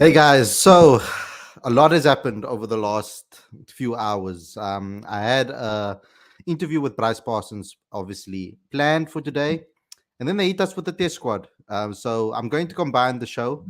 Hey guys, so a lot has happened over the last few hours. I had a interview with Bryce Parsons, obviously planned for today, and then they hit us with the test squad. So I'm going to combine the show.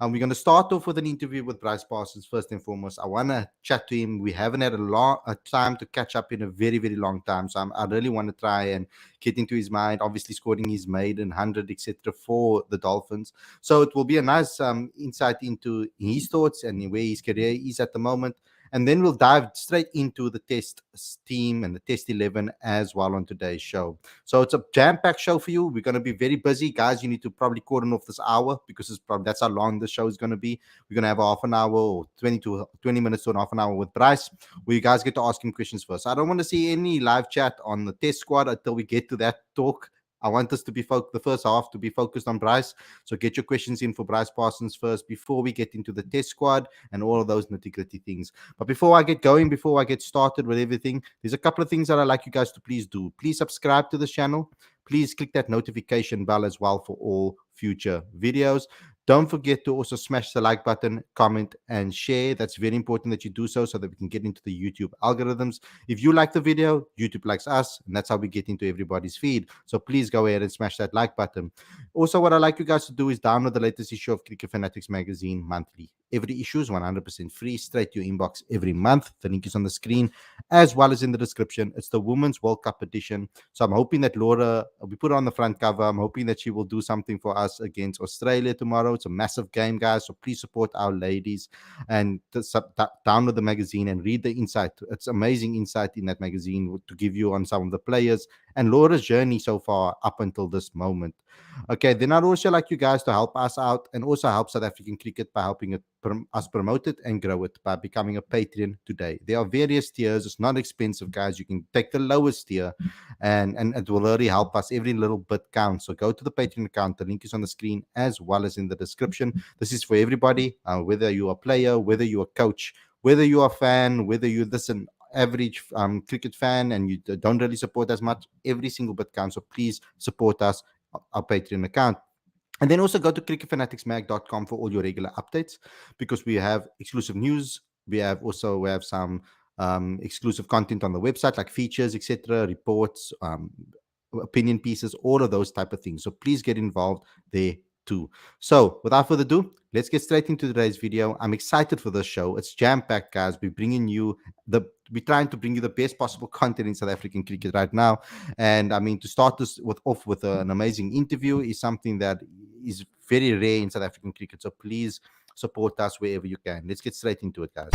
We're going to start off with an interview with Bryce Parsons first and foremost. I want to chat to him. We haven't had a time to catch up in a very, very long time. So I really want to try and get into his mind. Obviously, scoring his maiden 100, etc., for the Dolphins. So it will be a nice insight into his thoughts and where his career is at the moment. And then we'll dive straight into the test team and the test 11 as well on today's show. So it's a jam-packed show for you. We're going to be very busy, guys. You need to probably cordon off this hour because it's probably that's how long the show is going to be. We're going to have a half an hour or 20 minutes to an half an hour with Bryce, where you guys get to ask him questions first. I don't want to see any live chat on the test squad until we get to that talk. I want us to be the first half to be focused on Bryce. So get your questions in for Bryce Parsons first before we get into the test squad and all of those nitty-gritty things. But before I get going, before I get started with everything, there's a couple of things that I'd like you guys to please do. Please subscribe to this channel. Please click that notification bell as well for all future videos. Don't forget to also smash the like button, comment, and share. That's very important that you do so that we can get into the YouTube algorithms. If you like the video, YouTube likes us, and that's how we get into everybody's feed. So please go ahead and smash that like button. Also, what I'd like you guys to do is download the latest issue of Cricket Fanatics magazine monthly. Every issue is 100% free, straight to your inbox every month. The link is on the screen as well as in the description. It's the Women's World Cup edition. So I'm hoping that Laura, we put her on the front cover. I'm hoping that she will do something for us against Australia tomorrow. It's a massive game, guys. So please support our ladies and download the magazine and read the insight. It's amazing insight in that magazine to give you on some of the players and Laura's journey so far up until this moment. Okay, then I'd also like you guys to help us out and also help South African cricket by helping us promote it and grow it by becoming a Patreon today. There are various tiers. It's not expensive, guys. You can take the lowest tier and it will really help us. Every little bit counts. So go to the Patreon account. The link is on the screen as well as in the description. This is for everybody, whether you're a player, whether you're a coach, whether you're a fan, whether you're an average cricket fan and you don't really support as much. Every single bit counts. So please support us, our Patreon account. And then also go to cricketfanaticsmag.com for all your regular updates because we have exclusive news. We have some exclusive content on the website like features, etc., reports, opinion pieces, all of those type of things. So please get involved there too. So without further ado, let's get straight into today's video. I'm excited for this show. It's jam-packed, guys. We're trying to bring you the best possible content in South African cricket right now. And I mean, to start this off with an amazing interview is something that is very rare in South African cricket. So please support us wherever you can. Let's get straight into it, guys.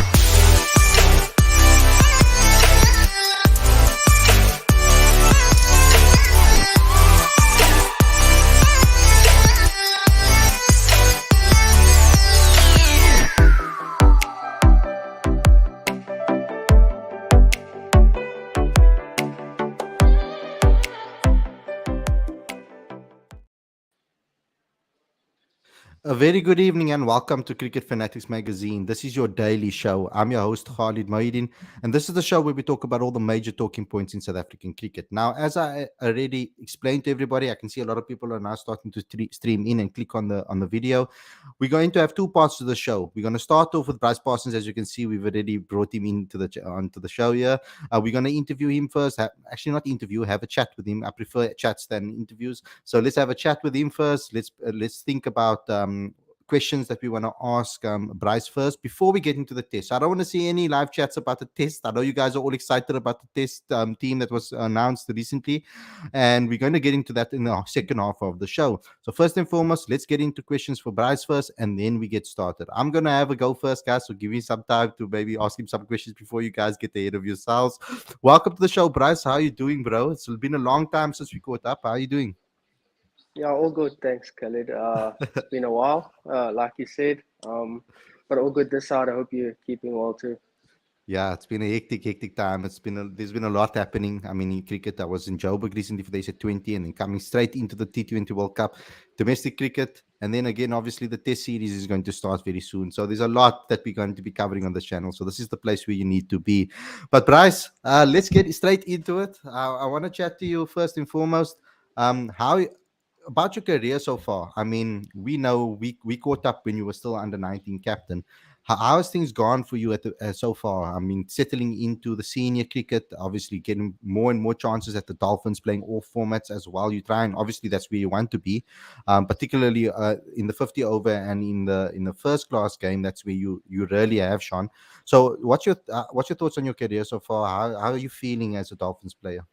A very good evening and welcome to Cricket Fanatics Magazine. This is your daily show. I'm your host, Khalid, and this is the show where we talk about all the major talking points in South African cricket. Now, as I already explained to everybody, I can see a lot of people are now starting to stream in and click on the video. We're going to have two parts to the show. We're going to start off with Bryce Parsons. As you can see, we've already brought him onto the show here. We're going to interview him first. Actually, not interview, have a chat with him. I prefer chats than interviews. So let's have a chat with him first. Let's think about questions that we want to ask Bryce first before we get into the test. I don't want to see any live chats about the test. I know you guys are all excited about the test team that was announced recently, and we're going to get into that in the second half of the show. So first and foremost, let's get into questions for Bryce first, and then we get started. I'm going to have a go first, guys, so give me some time to maybe ask him some questions before you guys get ahead of yourselves. Welcome to the show, Bryce. How are you doing, bro? It's been a long time since we caught up. How are you doing? Yeah, all good. Thanks, Khalid. It's been a while, like you said, but all good this side. I hope you're keeping well too. Yeah, it's been a hectic time. There's been a lot happening. I mean, in cricket, I was in Joburg recently for the ASA20 and then coming straight into the T20 World Cup, domestic cricket. And then again, obviously, the test series is going to start very soon. So there's a lot that we're going to be covering on this channel. So this is the place where you need to be. But Bryce, let's get straight into it. I want to chat to you first and foremost. about your career so far. I mean, we know we caught up when you were still under 19 captain. How has things gone for you so far? I mean, settling into the senior cricket, obviously getting more and more chances at the Dolphins, playing all formats as well. You try and obviously that's where you want to be, particularly in the 50 over and in the first class game. That's where you really have shone. So, what's your thoughts on your career so far? How are you feeling as a Dolphins player?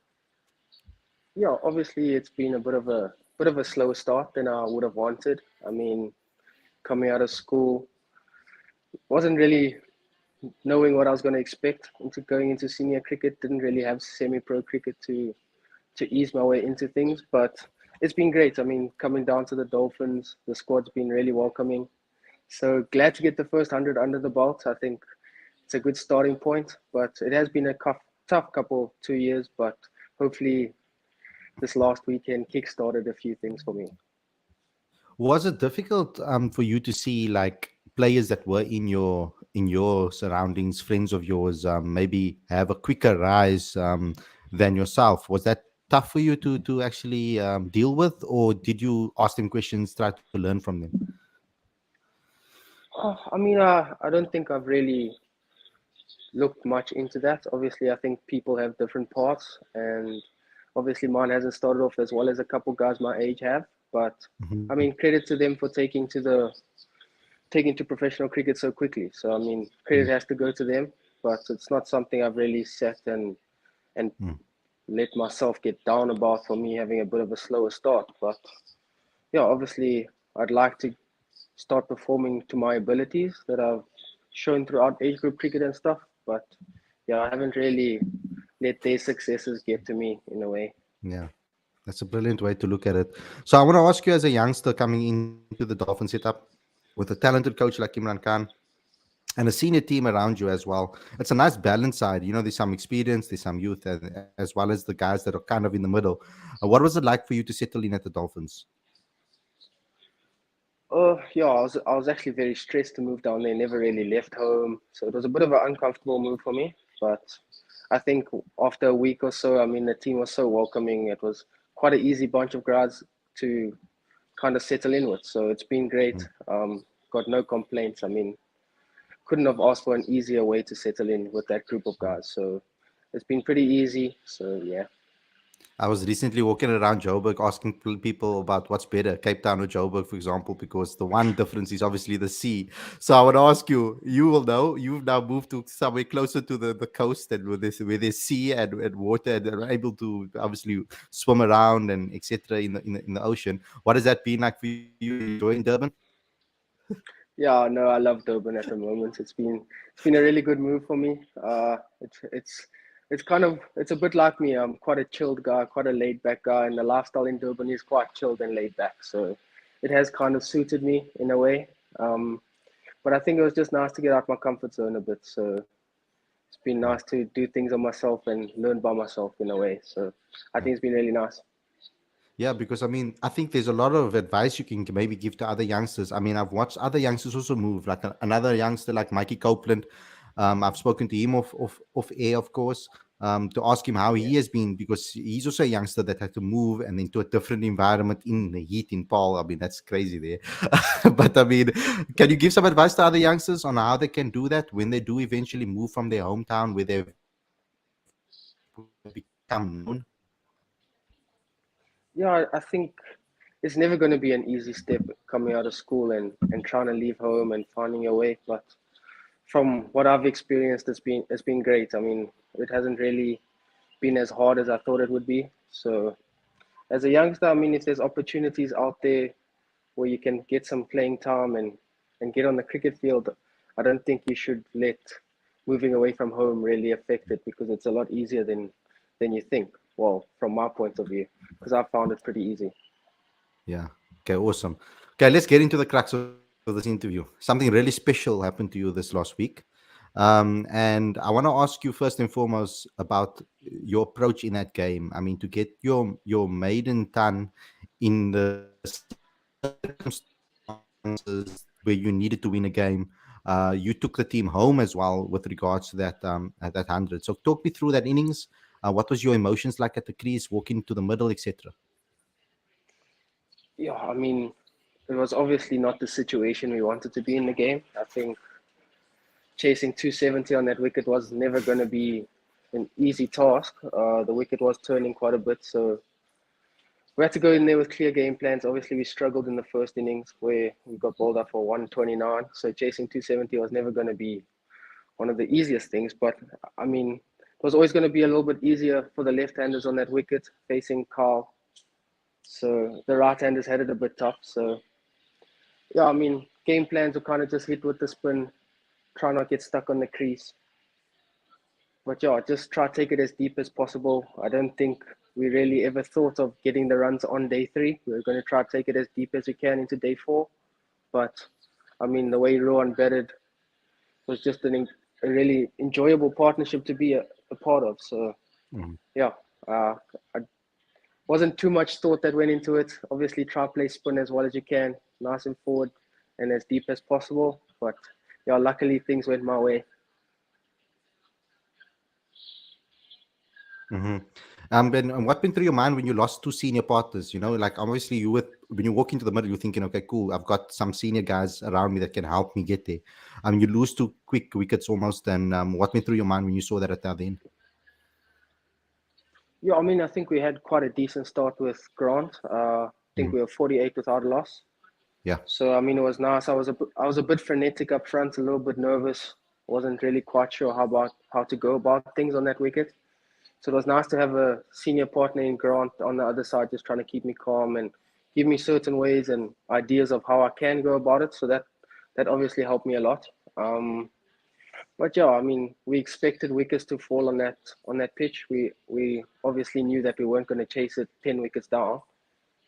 Yeah, obviously it's been a bit of a slow start than I would have wanted. I mean, coming out of school, wasn't really knowing what I was going to expect into going into senior cricket. Didn't really have semi-pro cricket to ease my way into things, but it's been great. I mean, coming down to the Dolphins, the squad's been really welcoming. So glad to get the first 100 under the belt. I think it's a good starting point, but it has been a tough couple 2 years, but hopefully this last weekend kick-started a few things for me. Was it difficult for you to see like players that were in your surroundings, friends of yours, maybe have a quicker rise than yourself? Was that tough for you to actually deal with, or did you ask them questions, try to learn from them? I mean, I don't think I've really looked much into that. Obviously, I think people have different paths, and obviously mine hasn't started off as well as a couple guys my age have. But I Mhm. mean, credit to them for taking to professional cricket so quickly. So I mean, credit Mm, has to go to them. But it's not something I've really sat and mm. let myself get down about for me having a bit of a slower start. But yeah, obviously, I'd like to start performing to my abilities that I've shown throughout age group cricket and stuff. But yeah, I haven't really let their successes get to me in a way. Yeah, that's a brilliant way to look at it. So I want to ask you, as a youngster coming into the Dolphin setup with a talented coach like Imran Khan and a senior team around you as well. It's a nice balanced side. You know, there's some experience, there's some youth, as well as the guys that are kind of in the middle. What was it like for you to settle in at the Dolphins? Yeah, I was actually very stressed to move down there. Never really left home, so it was a bit of an uncomfortable move for me. But I think after a week or so, I mean, the team was so welcoming. It was quite an easy bunch of guys to kind of settle in with. So it's been great. Mm. Got no complaints. I mean, couldn't have asked for an easier way to settle in with that group of guys. So it's been pretty easy. So yeah. I was recently walking around Joburg asking people about what's better, Cape Town or Joburg, for example, because the one difference is obviously the sea. So I would ask you, you will know, you've now moved to somewhere closer to the coast and where there's sea and water and are able to obviously swim around and etc. In the ocean. What has that been like for you? Enjoying Durban? Yeah, no, I love Durban at the moment. It's been a really good move for me. It's a bit like me. I'm quite a chilled guy, quite a laid back guy, and the lifestyle in Durban is quite chilled and laid back. So it has kind of suited me in a way. Um, but I think it was just nice to get out my comfort zone a bit. So it's been Mm. nice to do things on myself and learn by myself in a way. So I Yeah. think it's been really nice. Yeah, because I mean, I think there's a lot of advice you can maybe give to other youngsters. I mean, I've watched other youngsters also move, like another youngster like Mikey Copeland. I've spoken to him off air, of course, to ask him how Yeah. he has been because he's also a youngster that had to move and into a different environment in the heat in Paul. I mean, that's crazy there. But I mean, can you give some advice to other youngsters on how they can do that when they do eventually move from their hometown where they've become known? Yeah, I think it's never going to be an easy step coming out of school and trying to leave home and finding your way. But from what I've experienced, it's been great. I mean, it hasn't really been as hard as I thought it would be. So as a youngster, I mean, if there's opportunities out there where you can get some playing time and get on the cricket field, I don't think you should let moving away from home really affect it because it's a lot easier than you think. Well, from my point of view, because I found it pretty easy. Yeah. Okay, awesome. Okay, let's get into the crux of this interview. Something really special happened to you this last week. And I want to ask you first and foremost about your approach in that game. I mean, to get your maiden ton in the circumstances where you needed to win a game. You took the team home as well with regards to that at that 100. So talk me through that innings. What was your emotions like at the crease, walking to the middle, etc.? Yeah, I mean, it was obviously not the situation we wanted to be in the game. I think chasing 270 on that wicket was never going to be an easy task. The wicket was turning quite a bit, so we had to go in there with clear game plans. Obviously, we struggled in the first innings where we got bowled up for 129. So chasing 270 was never going to be one of the easiest things. But I mean, it was always going to be a little bit easier for the left-handers on that wicket facing Carl. So the right-handers had it a bit tough. So yeah, I mean, game plans were kind of just hit with the spin, try not get stuck on the crease. But yeah, just try to take it as deep as possible. I don't think we really ever thought of getting the runs on day three. We were going to try to take it as deep as we can into day four. But I mean, the way Rowan batted was just a really enjoyable partnership to be a part of. So yeah, I wasn't too much thought that went into it. Obviously, try to play spin as well as you can, nice and forward and as deep as possible. But yeah, luckily things went my way. Mm-hmm. And what went through your mind when you lost two senior partners? You know, like obviously when you walk into the middle, you're thinking, okay, cool, I've got some senior guys around me that can help me get there. I mean, you lose two quick wickets almost. And what went through your mind when you saw that at the end? Yeah, I mean, I think we had quite a decent start with Grant. I think Mm. we were 48 without a loss. Yeah. So I mean, it was nice. I was a bit frenetic up front, a little bit nervous. Wasn't really quite sure how to go about things on that wicket. So it was nice to have a senior partner in Grant on the other side, just trying to keep me calm and give me certain ways and ideas of how I can go about it. So that obviously helped me a lot. But yeah, I mean, we expected wickets to fall on that pitch. We obviously knew that we weren't going to chase it 10 wickets down.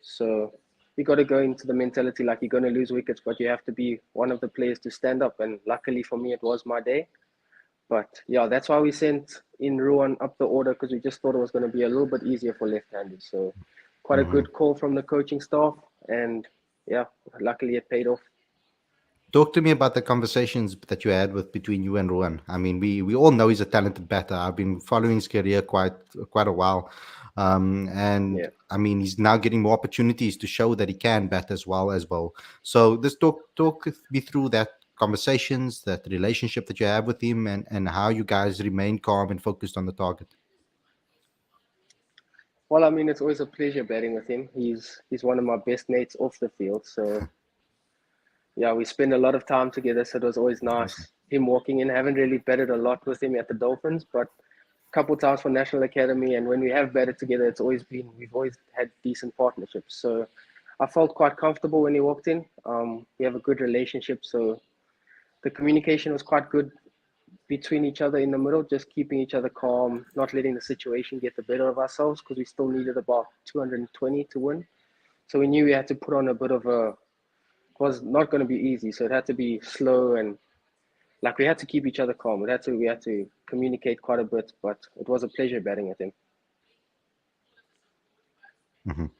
So you got to go into the mentality like you're going to lose wickets, but you have to be one of the players to stand up. And luckily for me, it was my day. But yeah, that's why we sent in Ruan up the order because we just thought it was going to be a little bit easier for left-handers. So quite a Mm-hmm. good call from the coaching staff, and yeah, luckily it paid off. Talk to me about the conversations that you had with between you and Ruan. I mean, we all know he's a talented batter. I've been following his career quite a while, and Yeah. I mean, he's now getting more opportunities to show that he can bat as well as well. So, just talk me through that conversations, that relationship that you have with him, and how you guys remain calm and focused on the target. Well, I mean, it's always a pleasure batting with him. He's one of my best mates off the field. So yeah, we spend a lot of time together. So it was always Awesome. nice him walking in. I haven't really batted a lot with him at the Dolphins, but a couple times for National Academy. And when we have batted together, we've always had decent partnerships. So I felt quite comfortable when he walked in. We have a good relationship. So the communication was quite good between each other in the middle, just keeping each other calm, not letting the situation get the better of ourselves because we still needed about 220 to win. So we knew we had to put on a bit of a, it was not going to be easy. So it had to be slow and like we had to keep each other calm. We had to communicate quite a bit, but it was a pleasure batting with him. Mhm.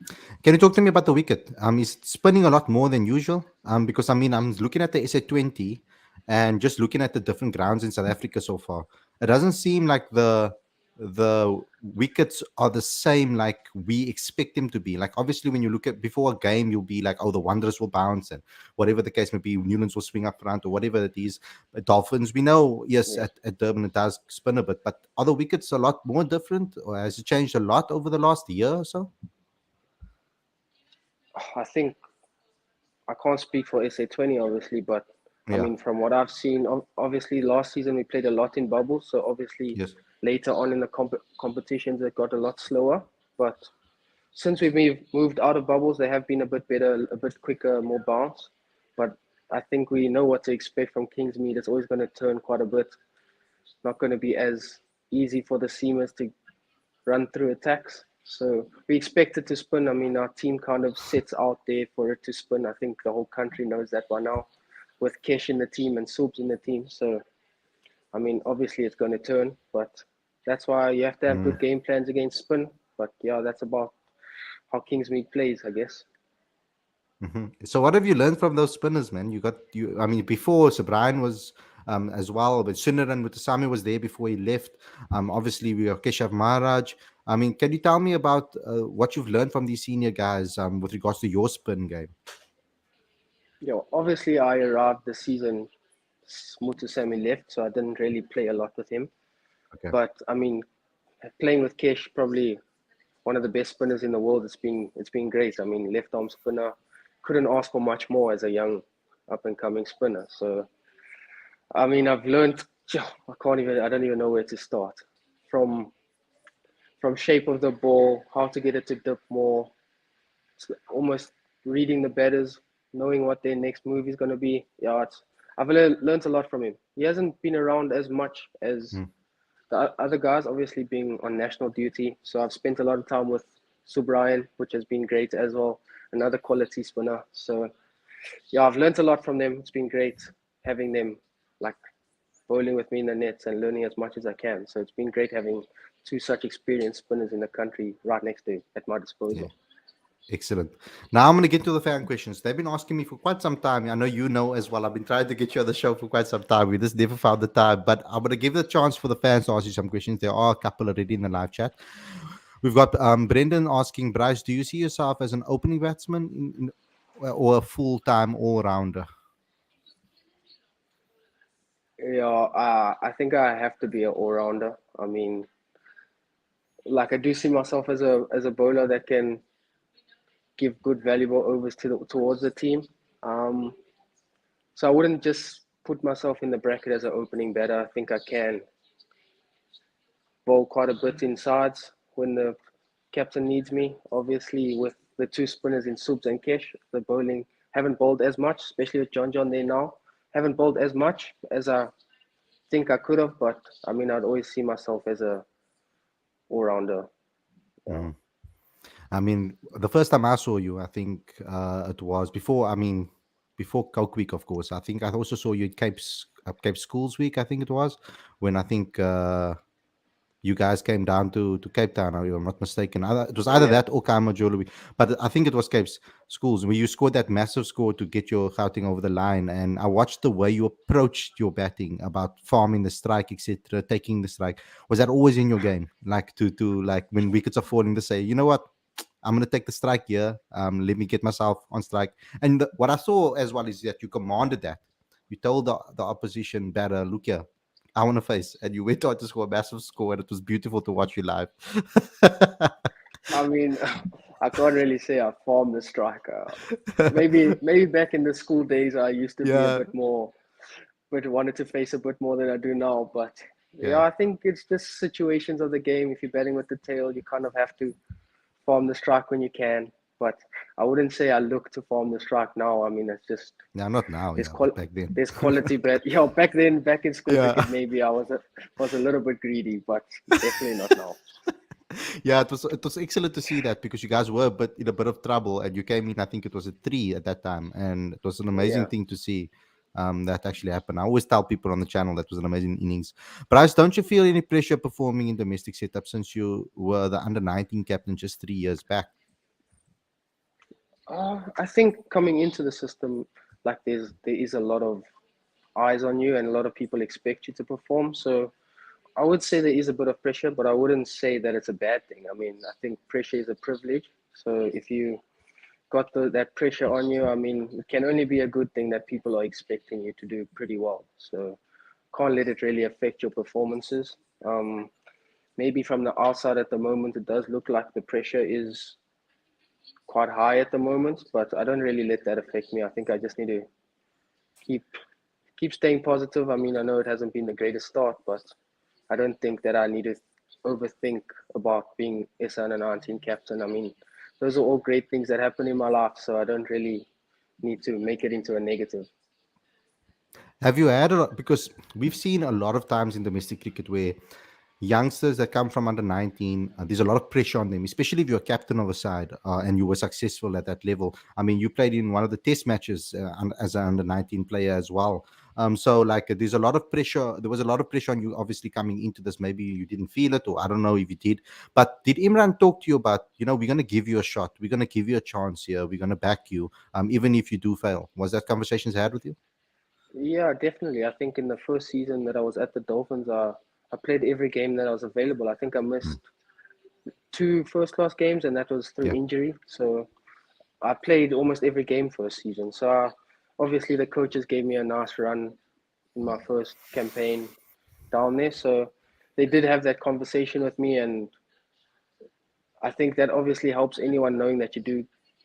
Can you talk to me about the wicket? He's spinning a lot more than usual. Because I mean, I'm looking at the SA20 and just looking at the different grounds in South Africa so far. It doesn't seem like the wickets are the same like we expect them to be. Like obviously, when you look at before a game, you'll be like, oh, the Wanderers will bounce and whatever the case may be, Newlands will swing up front or whatever it is. But Dolphins, we know, yes, Yes. at Durban it does spin a bit, but are the wickets a lot more different, or has it changed a lot over the last year or so? I think I can't speak for SA20 obviously, but I Yeah. mean from what I've seen, obviously last season we played a lot in bubbles, so obviously Yes. later on in the competitions it got a lot slower. But since we've moved out of bubbles, they have been a bit better, a bit quicker, more bounce. But I think we know what to expect from Kingsmead. It's always going to turn quite a bit. It's not going to be as easy for the seamers to run through attacks. So we expect it to spin. I mean, our team kind of sets out there for it to spin. I think the whole country knows that by now, with Kesh in the team and Soubs in the team. So, I mean, obviously it's going to turn, but that's why you have to have Mm. good game plans against spin. But yeah, that's about how Kingsmead plays, I guess. So what have you learned from those spinners, man? You. I mean, before so Brian was as well, but Sundaram Mutasamy was there before he left. Obviously we have Keshav Maharaj. I mean, can you tell me about what you've learned from these senior guys with regards to your spin game? Obviously I arrived this season. Mutusami left, so I didn't really play a lot with him. Okay. But I mean, playing with Kesh, probably one of the best spinners in the world. It's been great. I mean, left arm spinner, couldn't ask for much more as a young up and coming spinner. So I mean, I've learned. I don't even know where to start. From shape of the ball, how to get it to dip more, almost reading the batters, knowing what their next move is going to be. I've learned a lot from him. He hasn't been around as much as Mm. the other guys, obviously being on national duty. So I've spent a lot of time with Subrian, which has been great as well. Another quality spinner. So I've learned a lot from them. It's been great having them like bowling with me in the nets and learning as much as I can. So it's been great having two such experienced spinners in the country right next to at my Yeah. disposal. Excellent. Now I'm going to get to the fan questions. They've been asking me for quite some time. I know you know as well. I've been trying to get you on the show for quite some time. We just never found the time. But I'm going to give the chance for the fans to ask you some questions. There are a couple already in the live chat. We've got Brendan asking, Bryce, do you see yourself as an opening batsman or a full-time all-rounder? I think I have to be an all rounder. I mean, like I do see myself as a bowler that can give good valuable overs towards the team. Um, so I wouldn't just put myself in the bracket as an opening batter. I think I can bowl quite a bit in sides when the captain needs me. Obviously, with the two spinners in Subs and Kesh, the bowling haven't bowled as much, especially with John there now. Haven't bowled as much as I think I could have, but I mean, I'd always see myself as a all rounder. Yeah. Mhm. I mean, the first time I saw you, I think it was before. I mean, before Coke Week, of course. I think I also saw you at Cape Schools Week. I think it was when I think you guys came down to Cape Town. If I'm not mistaken. It was either Yeah. that or Kamajolo Week, but I think it was Cape Schools where you scored that massive score to get your Gauteng over the line. And I watched the way you approached your batting, about farming the strike, etc., taking the strike. Was that always in your game, like to like when wickets are falling, to say, you know what? I'm going to take the strike here. Let me get myself on strike. And what I saw as well is that you commanded that. You told the opposition batter, look here, I want to face. And you went on to score a massive score, and it was beautiful to watch you live. I mean, I can't really say I formed the striker. Maybe back in the school days, I used to be a Yeah, bit more, but wanted to face a bit more than I do now. But yeah. I think it's just situations of the game. If you're batting with the tail, you kind of have to form the strike when you can. But I wouldn't say I look to form the strike now. I mean, it's just Yeah, not now, there's yeah, but back then. there's quality bet. Back then, back in school Yeah. cricket, maybe I was a little bit greedy, but definitely not now. Yeah, it was excellent to see that, because you guys were in a bit of trouble, and you came in. I think it was a three at that time, and it was an amazing Yeah. thing to see that actually happened. I always tell people on the channel that was an amazing innings. Bryce, don't you feel any pressure performing in domestic setup since you were the under-19 captain just 3 years back? I think coming into the system, like there is a lot of eyes on you, and a lot of people expect you to perform. So I would say there is a bit of pressure, but I wouldn't say that it's a bad thing. I mean, I think pressure is a privilege. So if you got that pressure on you, I mean, it can only be a good thing that people are expecting you to do pretty well. So can't let it really affect your performances. Maybe from the outside at the moment, it does look like the pressure is quite high at the moment, but I don't really let that affect me. I think I just need to keep staying positive. I mean, I know it hasn't been the greatest start, but I don't think that I need to overthink about being SA under 19 captain. I mean, those are all great things that happen in my life, so I don't really need to make it into a negative. Have you had a lot? Because we've seen a lot of times in domestic cricket where youngsters that come from under 19, there's a lot of pressure on them, especially if you're captain of a side and you were successful at that level. I mean, you played in one of the test matches as an under 19 player as well. So, like, there's a lot of pressure. There was a lot of pressure on you, obviously, coming into this. Maybe you didn't feel it, or I don't know if you did. But did Imran talk to you about, we're going to give you a shot, we're going to give you a chance here, we're going to back you, even if you do fail? Was that conversations had with you? Yeah, definitely. I think in the first season that I was at the Dolphins, I played every game that I was available. I think I Mm. missed two first-class games, and that was through Yeah. injury. So I played almost every game first season. So obviously the coaches gave me a nice run in my first campaign down there. So they did have that conversation with me, and I think that obviously helps anyone knowing that you do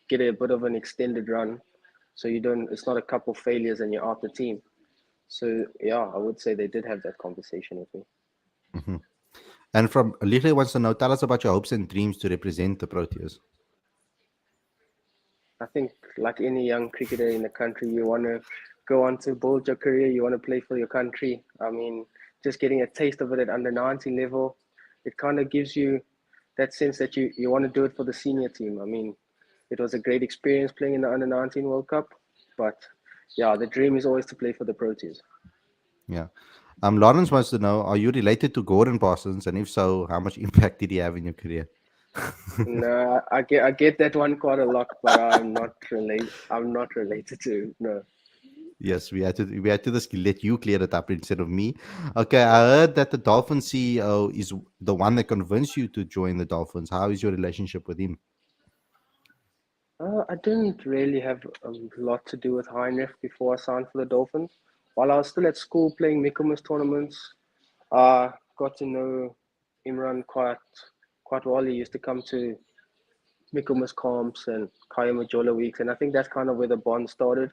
get a bit of an extended run. So you don't, it's not a couple failures and you're out the team. So yeah, I would say they did have that conversation with me. Hmm. And from Lily wants to know, tell us about your hopes and dreams to represent the Proteas. I think like any young cricketer in the country, you want to go on to build your career. You want to play for your country. I mean, just getting a taste of it at under 19 level, it kind of gives you that sense that you want to do it for the senior team. I mean, it was a great experience playing in the under 19 World Cup, but yeah, the dream is always to play for the Proteas. Yeah. Lawrence wants to know, are you related to Gordon Parsons? And if so, how much impact did he have in your career? No, I get that one quite a lot, but I'm not related to no. Yes, we had to just let you clear it up instead of me. Okay, I heard that the Dolphins CEO is the one that convinced you to join the Dolphins. How is your relationship with him? I didn't really have a lot to do with Heinrich before I signed for the Dolphins. While I was still at school playing Michaelmas tournaments, I got to know Imran quite well. He used to come to Michaelmas comps and Kaya Majola weeks, and I think that's kind of where the bond started.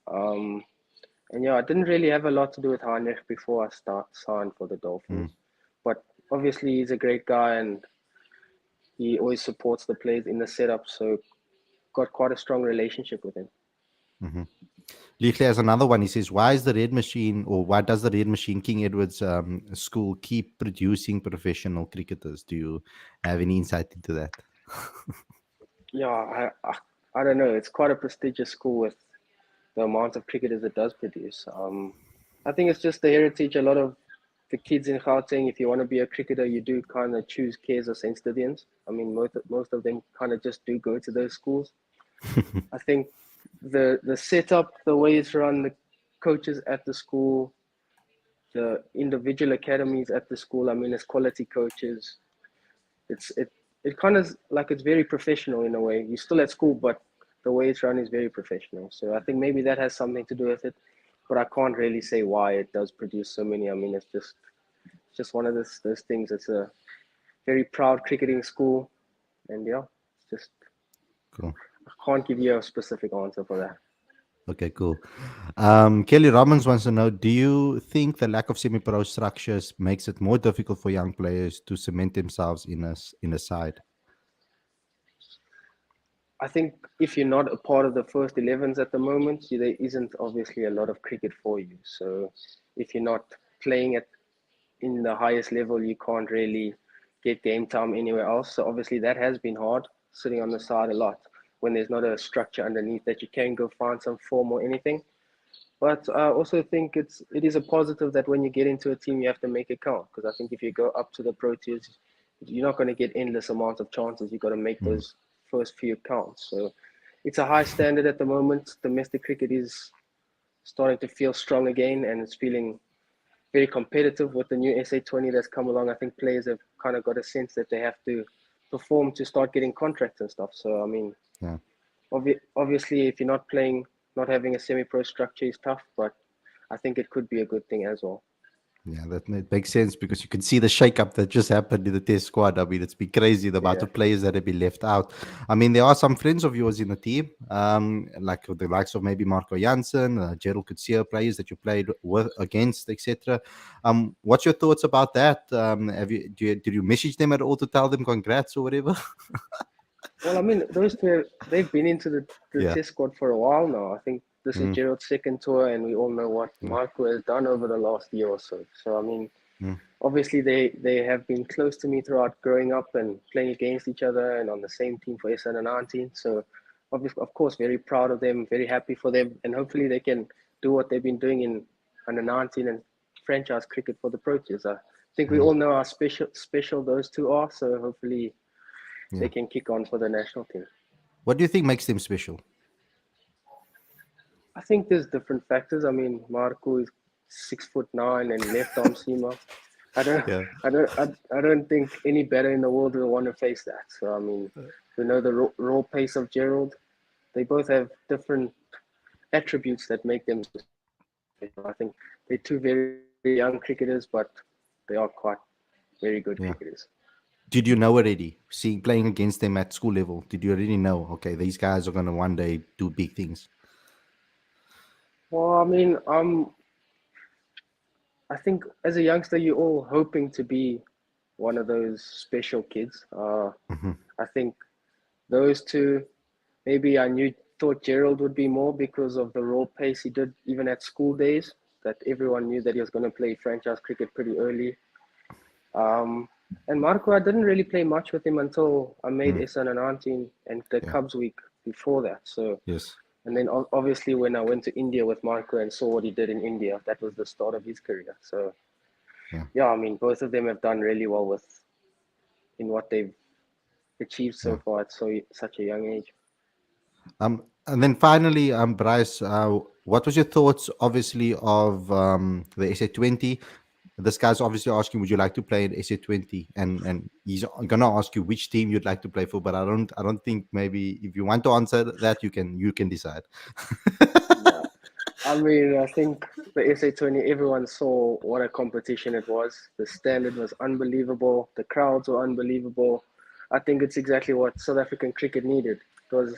Um, and yeah, I didn't really have a lot to do with Heinrich before I signed for the Mm, Dolphins. But obviously, he's a great guy and he always supports the players in the setup. So got quite a strong relationship with him. mm-hmm. Lee has another one. He says, why is the Red Machine, or why does the Red Machine King Edward's school keep producing professional cricketers? Do you have any insight into that? Yeah, I don't know. It's quite a prestigious school with the amount of cricketers it does produce. I think it's just the heritage. A lot of the kids in Gauteng, if you want to be a cricketer, you do kind of choose Cares or St. Stithians. I mean, most of them kind of just do go to those schools. I think the setup, the way it's run, the coaches at the school, the individual academies at the school. I mean, it's quality coaches. It kind of like it's very professional in a way. You're still at school, but the way it's run is very professional. So I think maybe that has something to do with it. But I can't really say why it does produce so many. I mean, it's just one of those things. It's a very proud cricketing school, and yeah, it's just Cool. I can't give you a specific answer for that. Okay, cool. Kelly Robbins wants to know, do you think the lack of semi-pro structures makes it more difficult for young players to cement themselves in a side? I think if you're not a part of the first 11s at the moment, there isn't obviously a lot of cricket for you. So if you're not playing at in the highest level, you can't really get game time anywhere else. So obviously that has been hard, sitting on the side a lot when there's not a structure underneath that you can go find some form or anything. But I also think it is a positive that when you get into a team, you have to make it count. Because I think if you go up to the Proteas, you're not going to get endless amounts of chances. You've got to make Mm, those first few counts. So it's a high standard at the moment. Domestic cricket is starting to feel strong again, and it's feeling very competitive with the new SA20 that's come along. I think players have kind of got a sense that they have to perform to start getting contracts and stuff. So I mean, yeah. obviously, if you're not playing, not having a semi-pro structure is tough, but I think it could be a good thing as well. Yeah, that makes sense because you can see the shakeup that just happened in the test squad. I mean, it's been crazy the amount Yeah. of players that have been left out. I mean, there are some friends of yours in the team, like the likes of maybe Marco Janssen, Gerald Kutsia, players that you played with against, etc. What's your thoughts about that? Did you message them at all to tell them congrats or whatever? Well, I mean, those two, they've been into the Yeah. test squad for a while now. I think this is Mm, Gerald's second tour, and we all know what mm, Marco has done over the last year or so. So, I mean, mm, obviously they have been close to me throughout growing up and playing against each other and on the same team for S under 19. So, obviously, of course, very proud of them, very happy for them, and hopefully they can do what they've been doing in under 19 and franchise cricket for the Proteas. I think we mm, all know how special those two are. So hopefully yeah. they can kick on for the national team. What do you think makes them special? I think there's different factors. I mean, Marco is 6'9" and left arm seamer. I don't, Yeah. I don't think any better in the world will want to face that. So I mean, we know the raw pace of Gerald. They both have different attributes that make them special. I think they're two very young cricketers, but they are quite very good cricketers. Yeah. Did you know already? Seeing playing against them at school level, did you already know? Okay, these guys are gonna one day do big things. Well, I mean, I think as a youngster, you're all hoping to be one of those special kids. Hmm. I think those two, maybe I knew thought Gerald would be more because of the raw pace he did even at school days. That everyone knew that he was going to play franchise cricket pretty early. Um, and Marco, I didn't really play much with him until I made Mm. SN and 19 and the Yeah. Cubs week before that. So, Yes. and then obviously when I went to India with Marco and saw what he did in India, that was the start of his career. So, Yeah. yeah, I mean, both of them have done really well with in what they've achieved so Yeah. far at such a young age. And then finally, Bryce, what was your thoughts, obviously, of the SA20? This guy's obviously asking, would you like to play in SA20? And he's gonna ask you which team you'd like to play for. But I don't think maybe if you want to answer that, you can decide. Yeah, I mean, I think the SA20, everyone saw what a competition it was. The standard was unbelievable. The crowds were unbelievable. I think it's exactly what South African cricket needed. It was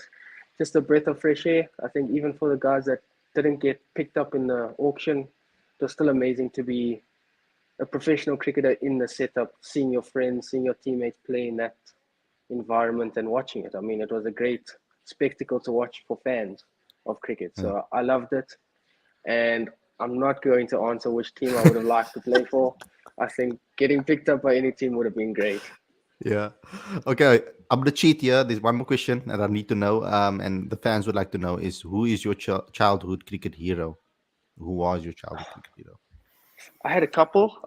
just a breath of fresh air. I think even for the guys that didn't get picked up in the auction, it was still amazing to be a professional cricketer in the setup, seeing your friends, seeing your teammates play in that environment and watching it. I mean, it was a great spectacle to watch for fans of cricket. Yeah. So I loved it. And I'm not going to answer which team I would have liked to play for. I think getting picked up by any team would have been great. Yeah. Okay. I'm gonna cheat here. There's one more question that I need to know. And the fans would like to know is who is your childhood cricket hero? Who was your childhood cricket hero? I had a couple.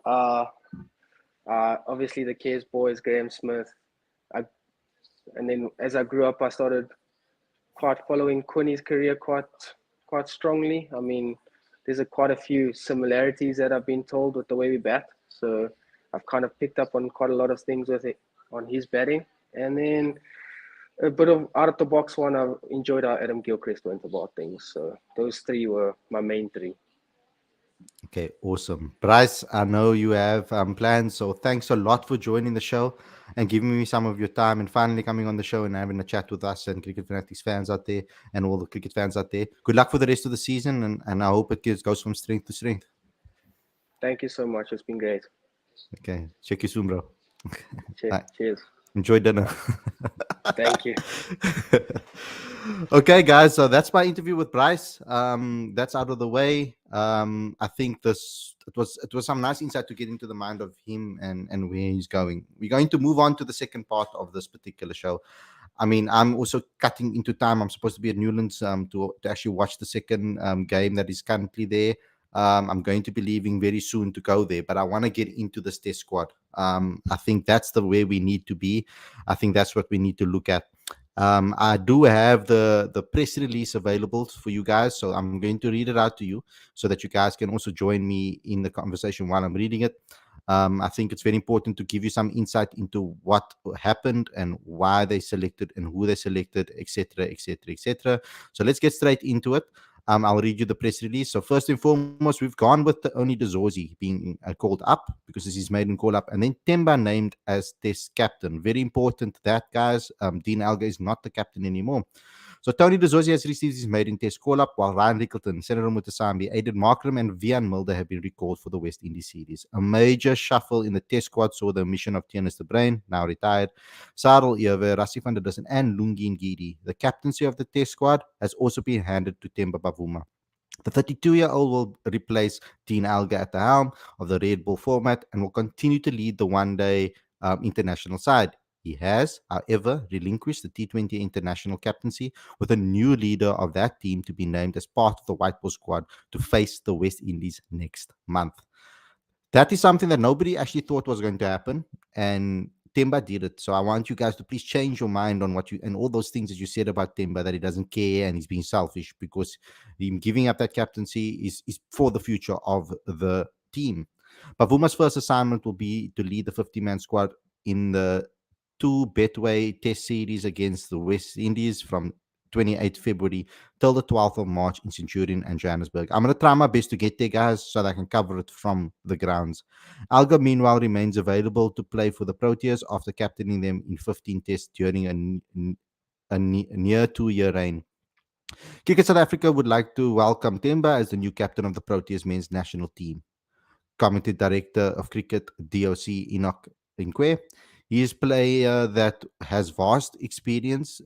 Obviously, the Cares boys, Graham Smith. I, and then as I grew up, I started quite following Quinny's career quite strongly. I mean, there's quite a few similarities that I've been told with the way we bat. So I've kind of picked up on quite a lot of things with it on his batting. And then a bit of out of the box one, I enjoyed how Adam Gilchrist went about things. So those three were my main three. Okay, awesome. Bryce, I know you have plans, so thanks a lot for joining the show and giving me some of your time and finally coming on the show and having a chat with us and Cricket Fanatics fans out there and all the cricket fans out there. Good luck for the rest of the season, and I hope it goes from strength to strength. Thank you so much. It's been great. Okay, check you soon, bro. Bye. Cheers. Enjoy dinner. Thank you. Okay, guys, so that's my interview with Bryce. That's out of the way. I think it was some nice insight to get into the mind of him and where he's going. We're going to move on to the second part of this particular show. I mean, I'm also cutting into time. I'm supposed to be at Newlands to actually watch the second game that is currently there. I'm going to be leaving very soon to go there, but I want to get into this test squad. I think that's the way we need to be. I think that's what we need to look at. I do have the press release available for you guys, so I'm going to read it out to you so that you guys can also join me in the conversation while I'm reading it. I think it's very important to give you some insight into what happened and why they selected and who they selected, etc., etc., etc. So let's get straight into it. I'll read you the press release. So first and foremost, we've gone with the only Dezorzi being called up because this is his maiden call up, and then Temba named as test captain. Very important that, guys. Dean Alga is not the captain anymore. So Tony Dezorzi has received his maiden test call-up, while Ryan Rickleton, Senator Mutasambi, Aidan Markram, and Vian Mulder have been recalled for the West Indies series. A major shuffle in the test squad saw the omission of Tianis de Bruin, now retired, Sarel Ewe, Rassie van der Dussen, and Lungi Ngidi. The captaincy of the test squad has also been handed to Temba Bavuma. The 32-year-old will replace Dean Alga at the helm of the Red Bull format and will continue to lead the one-day international side. He has, however, relinquished the T20 international captaincy with a new leader of that team to be named as part of the White Ball squad to face the West Indies next month. That is something that nobody actually thought was going to happen, and Temba did it. So I want you guys to please change your mind on what you and all those things that you said about Temba, that he doesn't care and he's being selfish, because him giving up that captaincy is for the future of the team. Bavuma's first assignment will be to lead the 50-man squad in the two Betway Test series against the West Indies from 28th February till the 12th of March in Centurion and Johannesburg. I'm going to try my best to get there, guys, so that I can cover it from the grounds. Alga, meanwhile, remains available to play for the Proteas after captaining them in 15 tests during a near 2-year reign. Cricket South Africa would like to welcome Temba as the new captain of the Proteas men's national team. Committee Director of Cricket, DOC Enoch Inkwe. He is a player that has vast experience,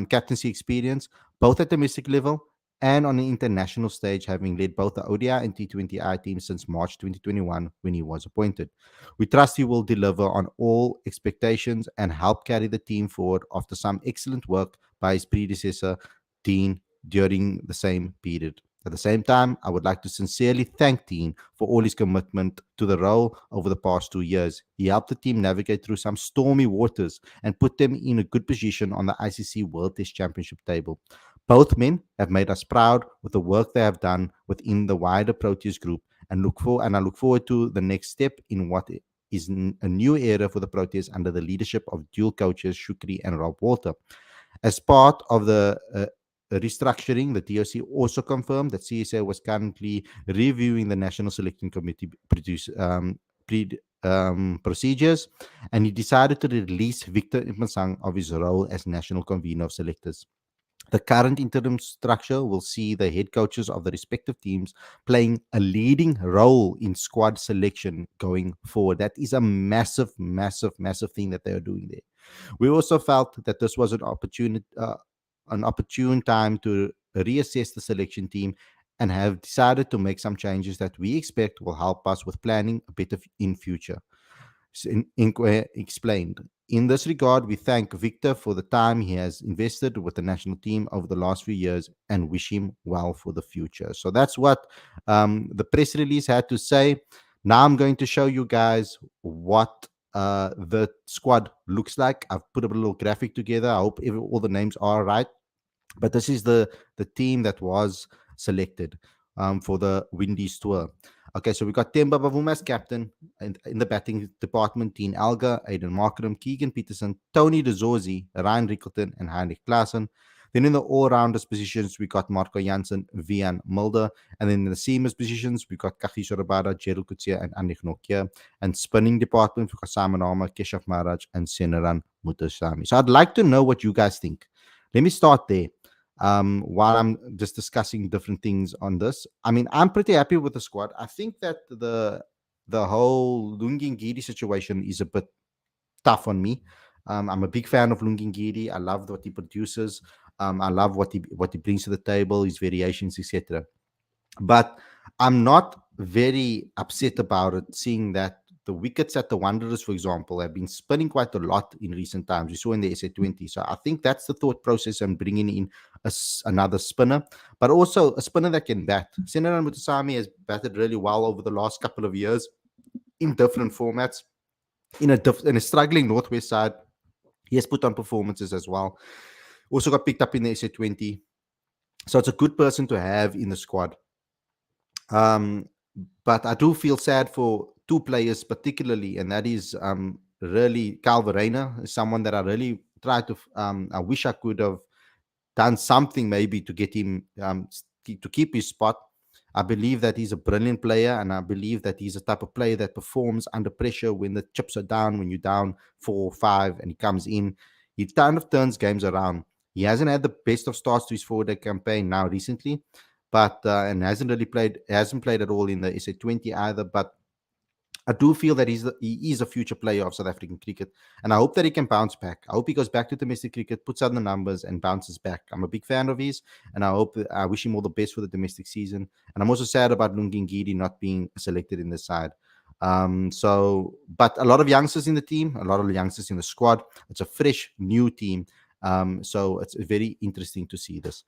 captaincy experience, both at domestic level and on the international stage, having led both the ODI and T20I teams since March 2021 when he was appointed. We trust he will deliver on all expectations and help carry the team forward after some excellent work by his predecessor, Dean, during the same period. At the same time, I would like to sincerely thank Dean for all his commitment to the role over the past 2 years. He helped the team navigate through some stormy waters and put them in a good position on the ICC World Test Championship table. Both men have made us proud with the work they have done within the wider Proteas group, and I look forward to the next step in what is a new era for the Proteas under the leadership of dual coaches Shukri and Rob Walter. As part of the restructuring, the TOC also confirmed that CSA was currently reviewing the National Selection Committee procedures, and he decided to release Victor Ipmasang of his role as national convener of selectors. The current interim structure will see the head coaches of the respective teams playing a leading role in squad selection going forward. That is a massive, massive, massive thing that they are doing there. We also felt that this was an opportune time to reassess the selection team and have decided to make some changes that we expect will help us with planning a bit in future. Inkwe explained. In this regard, we thank Victor for the time he has invested with the national team over the last few years and wish him well for the future. So that's what the press release had to say. Now I'm going to show you guys what the squad looks like. I've put a little graphic together. I hope all the names are right. But this is the team that was selected for the Windies tour. Okay, so we got Temba Bavuma as captain, and in the batting department, Dean Alga, Aidan Markram, Keegan Peterson, Tony DeZorzi, Ryan Rickleton, and Heinrich Klaassen. Then in the all-rounders positions, we got Marco Janssen, Vian Mulder. And then in the seamers positions, we got Kagiso Rabada, Gerald Kutsia, and Andik Nokia. And spinning department, we got Simon Armour, Keshav Maharaj, and Senaran Mutasami. So I'd like to know what you guys think. Let me start there. While I'm just discussing different things on this, I mean, I'm pretty happy with the squad. I think that the whole Lungingiri situation is a bit tough on me. I'm a big fan of Lungingiri. I love what he produces. I love what he brings to the table, his variations, etc. But I'm not very upset about it, seeing that the wickets at the Wanderers, for example, have been spinning quite a lot in recent times. We saw in the SA20. So I think that's the thought process and bringing in another spinner, but also a spinner that can bat. Senaran Mutasami has batted really well over the last couple of years in different formats. In a struggling Northwest side, he has put on performances as well. Also got picked up in the SA20. So it's a good person to have in the squad. But I do feel sad for two players particularly, and that is really Cal Verreynne, someone that I really tried to, I wish I could have done something maybe to get him to keep his spot. I believe that he's a brilliant player, and I believe that he's a type of player that performs under pressure when the chips are down, when you're down 4 or 5, and he comes in. He kind of turns games around. He hasn't had the best of starts to his forward campaign now recently, but and hasn't played at all in the SA20 either. But I do feel that he is a future player of South African cricket, and I hope that he can bounce back. I hope he goes back to domestic cricket, puts out the numbers, and bounces back. I'm a big fan of his, and I wish him all the best for the domestic season. And I'm also sad about Lungingiri not being selected in the side. But a lot of youngsters in the team, a lot of youngsters in the squad. It's a fresh, new team. So it's very interesting to see this.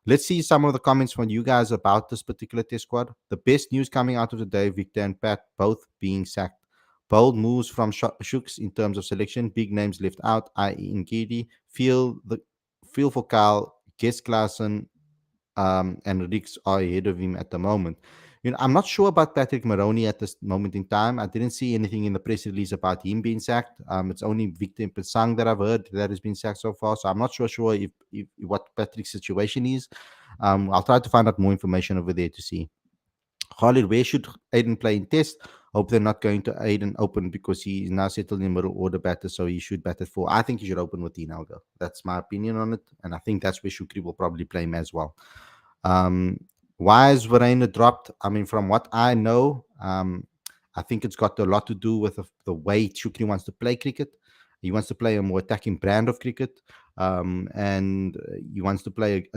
Let's see some of the comments from you guys about this particular test squad. The best news coming out of the day, Victor and Pat both being sacked. Bold moves from Shooks in terms of selection. Big names left out, i.e. Ngidi. Feel for Kyle, Guest Klaassen, and Rix are ahead of him at the moment. I'm not sure about Patrick Maroney at this moment in time. I didn't see anything in the press release about him being sacked. It's only Victor Pesang that I've heard that has been sacked so far. So I'm not sure if what Patrick's situation is. I'll try to find out more information over there to see. Khalid, where should Aiden play in Test? Hope they're not going to Aiden open because he is now settled in middle order batter, so he should bat at 4. I think he should open with Dean Alga. That's my opinion on it, and I think that's where Shukri will probably play him as well. Um, why is Verena dropped? I mean, from what I know, I think it's got a lot to do with the way Shukri wants to play cricket. He wants to play a more attacking brand of cricket, and he wants to play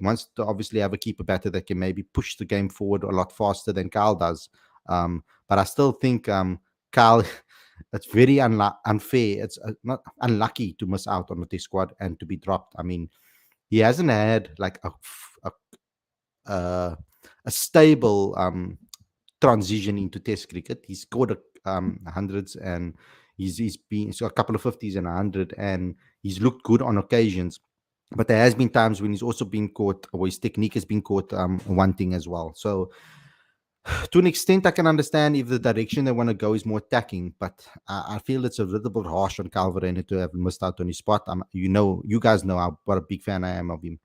wants to obviously have a keeper batter that can maybe push the game forward a lot faster than Kyle does. But I still think Kyle, it's very unfair. It's not unlucky to miss out on the Test squad and to be dropped. I mean, he hasn't had like a stable transition into Test cricket. He's scored hundreds, and he's got a couple of 50s and 100, and he's looked good on occasions. But there has been times when he's also been caught, or his technique has been caught wanting as well. So to an extent, I can understand if the direction they want to go is more attacking, but I feel it's a little bit harsh on Calvarino to have missed out on his spot. You guys know what a big fan I am of him.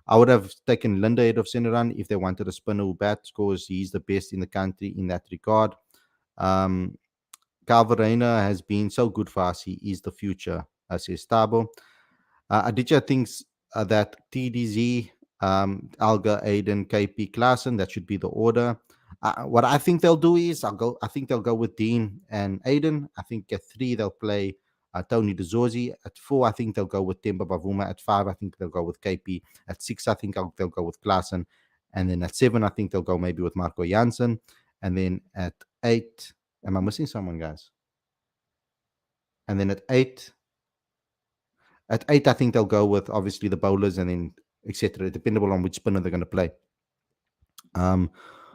I would have taken Linda ahead of Senaran if they wanted a spinner who bats, because he's the best in the country in that regard. Calvarino has been so good for us. He is the future, says Tabo. Aditya thinks that TDZ, Alga, Aiden, KP, Klaassen, that should be the order. What I think they'll do is I think they'll go with Dean and Aiden. I think at 3 they'll play Tony DeZorzi. At 4, I think they'll go with Temba Bavuma. At 5, I think they'll go with KP. At 6, I think they'll go with Klaassen. And then at 7, I think they'll go maybe with Marco Janssen. And then at 8, am I missing someone, guys? And then at 8, I think they'll go with obviously the bowlers and then etc. Dependable on which spinner they're going to play.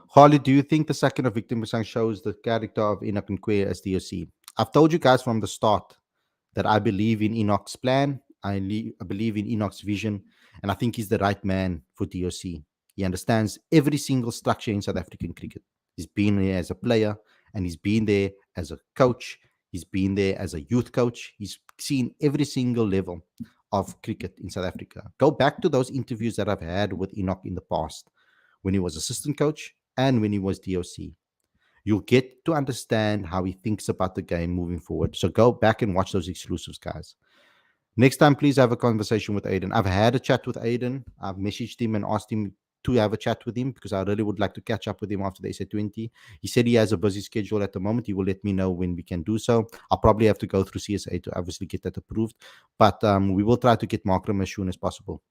Harley, do you think the second of Victor Musang shows the character of Enoch Nkwe as DOC? I've told you guys from the start that I believe in Enoch's plan. I believe in Enoch's vision, and I think he's the right man for DOC. He understands every single structure in South African cricket. He's been there as a player, and he's been there as a coach. He's been there as a youth coach. He's seen every single level of cricket in South Africa. Go back to those interviews that I've had with Enoch in the past, when he was assistant coach and when he was DOC. You'll get to understand how he thinks about the game moving forward. So go back and watch those exclusives, guys. Next time, please have a conversation with Aiden. I've had a chat with Aiden. I've messaged him and asked him to have a chat with him because I really would like to catch up with him after the SA20. He said he has a busy schedule at the moment. He will let me know when we can do so. I'll probably have to go through CSA to obviously get that approved. But we will try to get Markram as soon as possible.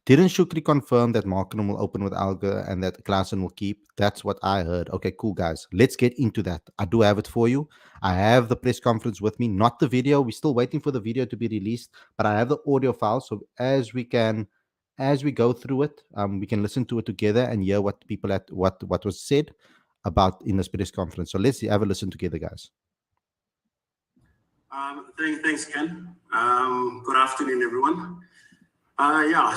Didn't Shukri confirm that Markram will open with Alga and that Klaassen will keep? That's what I heard. Okay, cool, guys. Let's get into that. I do have it for you. I have the press conference with me, not the video. We're still waiting for the video to be released, but I have the audio file. So as we go through it, we can listen to it together and hear what what was said about in this press conference. So let's have a listen together, guys. Thanks, Ken. Good afternoon, everyone.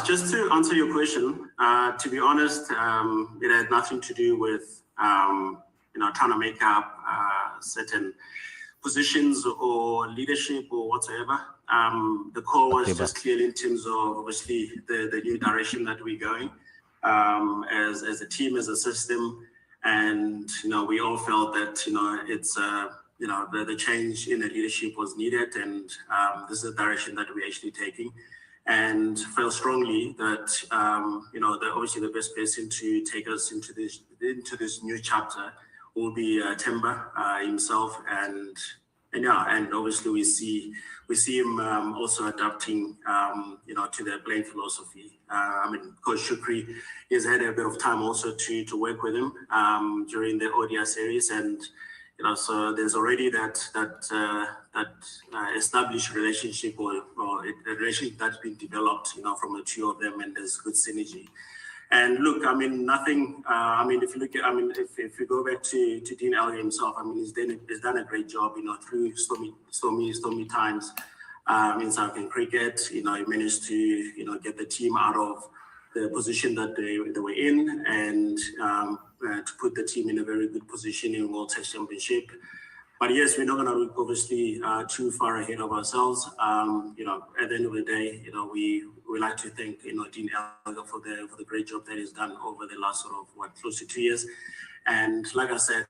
Just to answer your question, to be honest, it had nothing to do with, trying to make up certain positions or leadership or whatsoever. The call was just clearly in terms of obviously the new direction that we're going as a team, as a system. And, we all felt that, it's, the change in the leadership was needed. And this is the direction that we're actually taking. And felt strongly that that obviously the best person to take us into this new chapter will be Temba himself, and obviously we see him also adapting to the playing philosophy. Coach Shukri has had a bit of time also to work with him during the ODI series, and so there's already that established relationship or a relationship that's been developed, from the two of them, and there's good synergy. And look, nothing. If you look at, if you go back to Dean Alga himself, he's done a great job, through stormy times in South African cricket. He managed to, get the team out of the position that they were in, and to put the team in a very good position in World Test Championship. But yes, we're not going to look obviously too far ahead of ourselves. At the end of the day, we like to thank Dean Elgar for the great job that he's done over the last sort of close to 2 years. And like I said,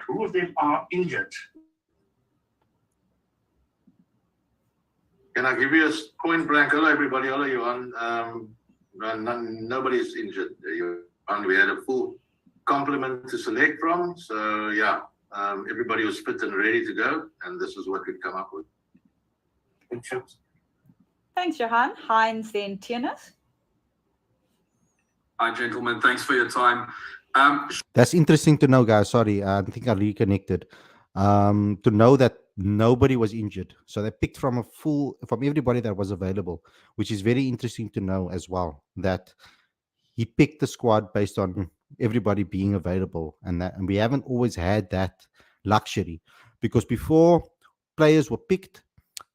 who of them are injured? Can I give you a point blank? Hello, everybody. Hello, Johan. Nobody's injured. We had a full complement to select from. So, yeah, everybody was fit and ready to go. And this is what we've come up with. Thanks, Johan. Heinz, then Tienes. Hi, gentlemen. Thanks for your time. That's interesting to know, guys. Sorry, I think I reconnected. To know that nobody was injured, so they picked from everybody that was available, which is very interesting to know as well. That he picked the squad based on everybody being available, and we haven't always had that luxury, because before players were picked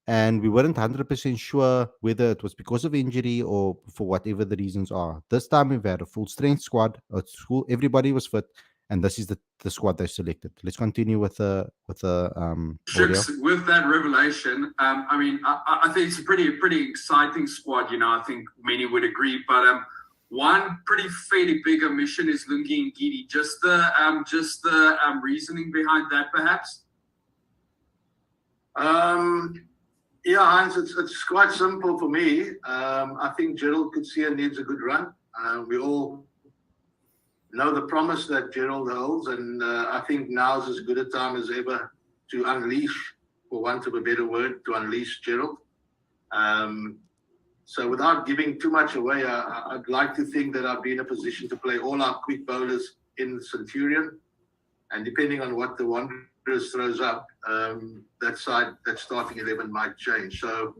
and we weren't 100% sure whether it was because of injury or for whatever the reasons are. This time we've had a full strength squad. Everybody was fit, and this is the squad they selected. Let's continue with the audio. With that revelation, I think it's a pretty exciting squad. I think many would agree. But one fairly big omission is Lungi and Gidi. Just the reasoning behind that, perhaps. Yeah, Heinz, it's quite simple for me. I think Gerald Kutsia needs a good run. We all know the promise that Gerald holds, and I think now's as good a time as ever to unleash, for want of a better word, to unleash Gerald. So without giving too much away, I'd like to think that I'll be in a position to play all our quick bowlers in Centurion, and depending on what the Wanderers throws up, that starting 11 might change. So,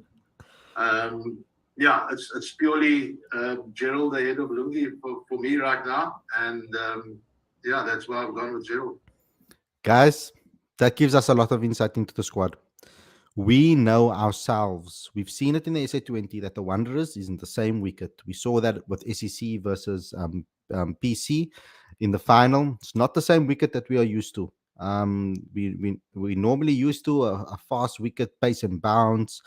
yeah, it's purely Gerald ahead of Lungi for me right now, and yeah, that's why I've gone with Gerald. Guys, that gives us a lot of insight into the squad. We know ourselves. We've seen it in the SA20 that the Wanderers isn't the same wicket. We saw that with SEC versus PC in the final. It's not the same wicket that we are used to. We normally used to a fast wicket, pace and bounce,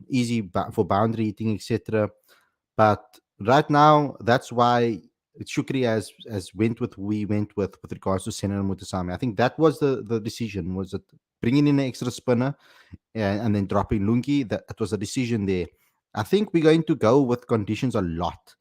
easy for boundary hitting, etc. But right now, that's why Shukri has went with regards to Senna and Mutasami. I think that was the decision. Was it bringing in an extra spinner and then dropping Lungi? That was a decision there. I think we're going to go with conditions a lot.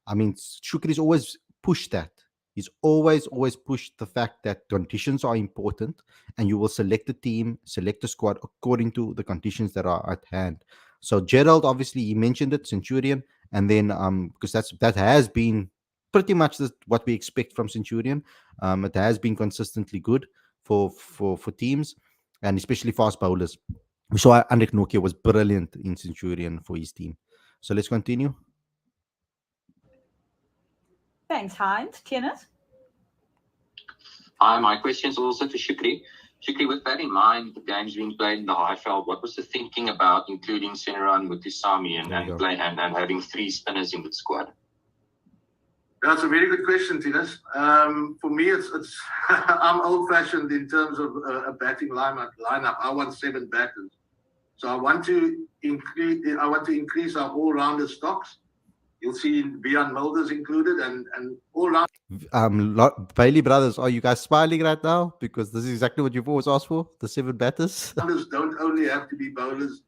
I mean, Shukri's always pushed that. He's always pushed the fact that conditions are important, and you will select the team, select the squad according to the conditions that are at hand. So Gerald, obviously, he mentioned it, Centurion, and then because that has been pretty much what we expect from Centurion. It has been consistently good for teams, and especially fast bowlers. We saw Andrik Nokia was brilliant in Centurion for his team. So let's continue. Thanks, Heinz. Tienes? Hi, my question is also to Shukri. Shukri, with that in mind, the games being played in the Highveld, what was the thinking about including Senaran with Mutasami and having 3 spinners in the squad? That's a very good question, Tienes. For me, it's I'm old-fashioned in terms of a batting lineup. I want 7 batters, so I want to increase our all-rounder stocks. You'll see Beyond Mulders included and all round. Bailey brothers, are you guys smiling right now? Because this is exactly what you've always asked for, the 7 batters. Bowlers don't only have to be bowlers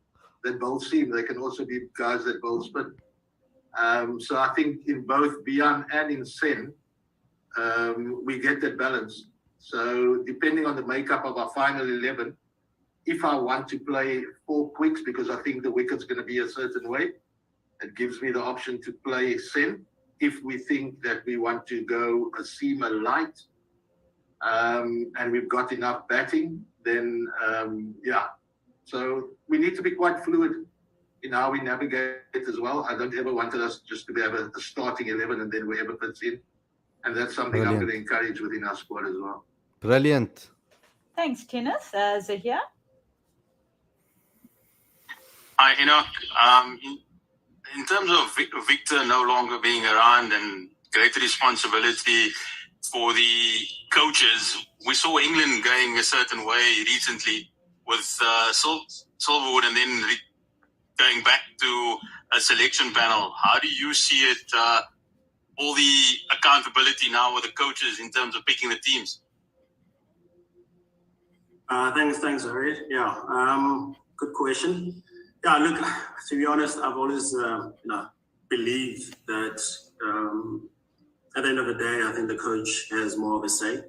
that bowl seam, they can also be guys that bowl spin. So I think in both Beyond and in Sen, we get that balance. So depending on the makeup of our final 11, if I want to play 4 quicks because I think the wicket's going to be a certain way, it gives me the option to play Sen. If we think that we want to go a seamer light and we've got enough batting, then yeah. So we need to be quite fluid in how we navigate as well. I don't ever want us just to have a starting 11 and then whoever fits in. And that's something I'm going to encourage within our squad as well. Brilliant. Thanks, Kenneth. Zahir? In terms of Victor no longer being around and greater responsibility for the coaches, we saw England going a certain way recently with Silverwood and then going back to a selection panel. How do you see it, all the accountability now with the coaches in terms of picking the teams? Thanks, Harry. Yeah, good question. Yeah, look, to be honest, I've always believed that at the end of the day, I think the coach has more of a say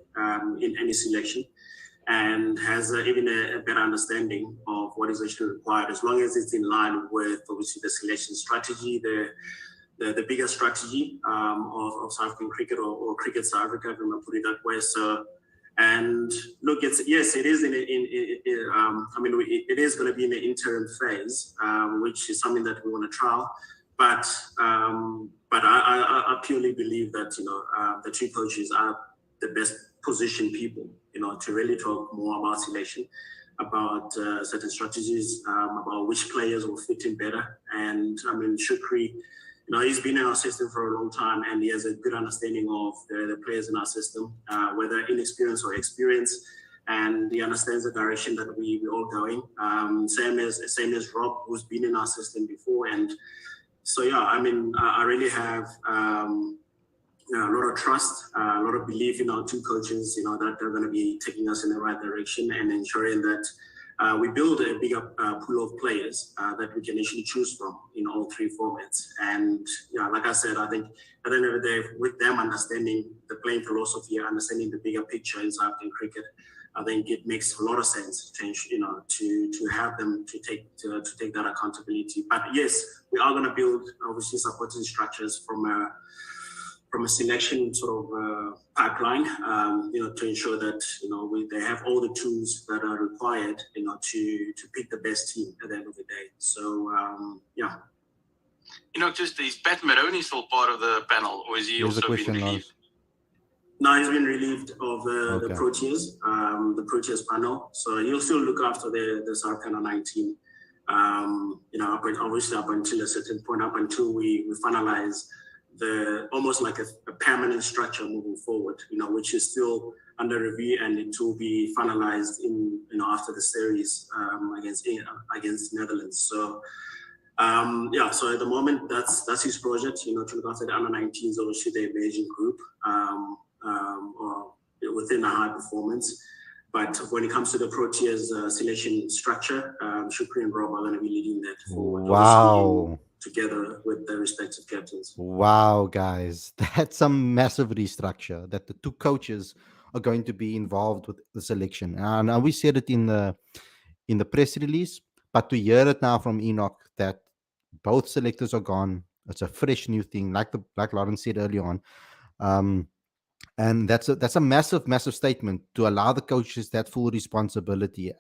in any selection and has even a better understanding of what is actually required, as long as it's in line with obviously the selection strategy, the bigger strategy of South African cricket or cricket South Africa, if I'm going to put it that way. So. And look, it is it is going to be in the interim phase, which is something that we want to trial. But I purely believe that the two coaches are the best positioned people, to really talk more about selection, about certain strategies, about which players will fit in better. And I mean, Shukri, he's been in our system for a long time, and he has a good understanding of the players in our system, whether inexperienced or experienced, and he understands the direction that we're all going. Same as Rob, who's been in our system before, and so yeah, I mean, I really have a lot of trust, a lot of belief in our two coaches, that they're going to be taking us in the right direction and ensuring that we build a bigger pool of players that we can actually choose from in all three formats. And yeah, like I said, I think at the end of the day, with them understanding the playing philosophy, understanding the bigger picture in South African cricket, I think it makes a lot of sense to have them to take that accountability. But yes, we are going to build obviously supporting structures from a selection sort of pipeline, to ensure that they have all the tools that are required, to pick the best team at the end of the day. So yeah. Just is Pat Maroney still part of the panel, or is he also been relieved? No, he's been relieved of the Proteas panel. So he'll still look after the South African 19. Obviously up until a certain point, up until we finalize almost like a permanent structure moving forward, which is still under review, and it will be finalized in after the series against Netherlands. So so at the moment that's his project, to look after the under 19s, obviously the emerging group, or within a high performance. But when it comes to the Proteas selection structure, Shukri and Rob are going to be leading that forward. Wow. Together with the respective captains. Wow, guys, that's a massive restructure that the two coaches are going to be involved with the selection. And we said it in the press release, but to hear it now from Enoch that both selectors are gone, it's a fresh new thing, like Lawrence said early on. And that's a massive statement to allow the coaches that full responsibility.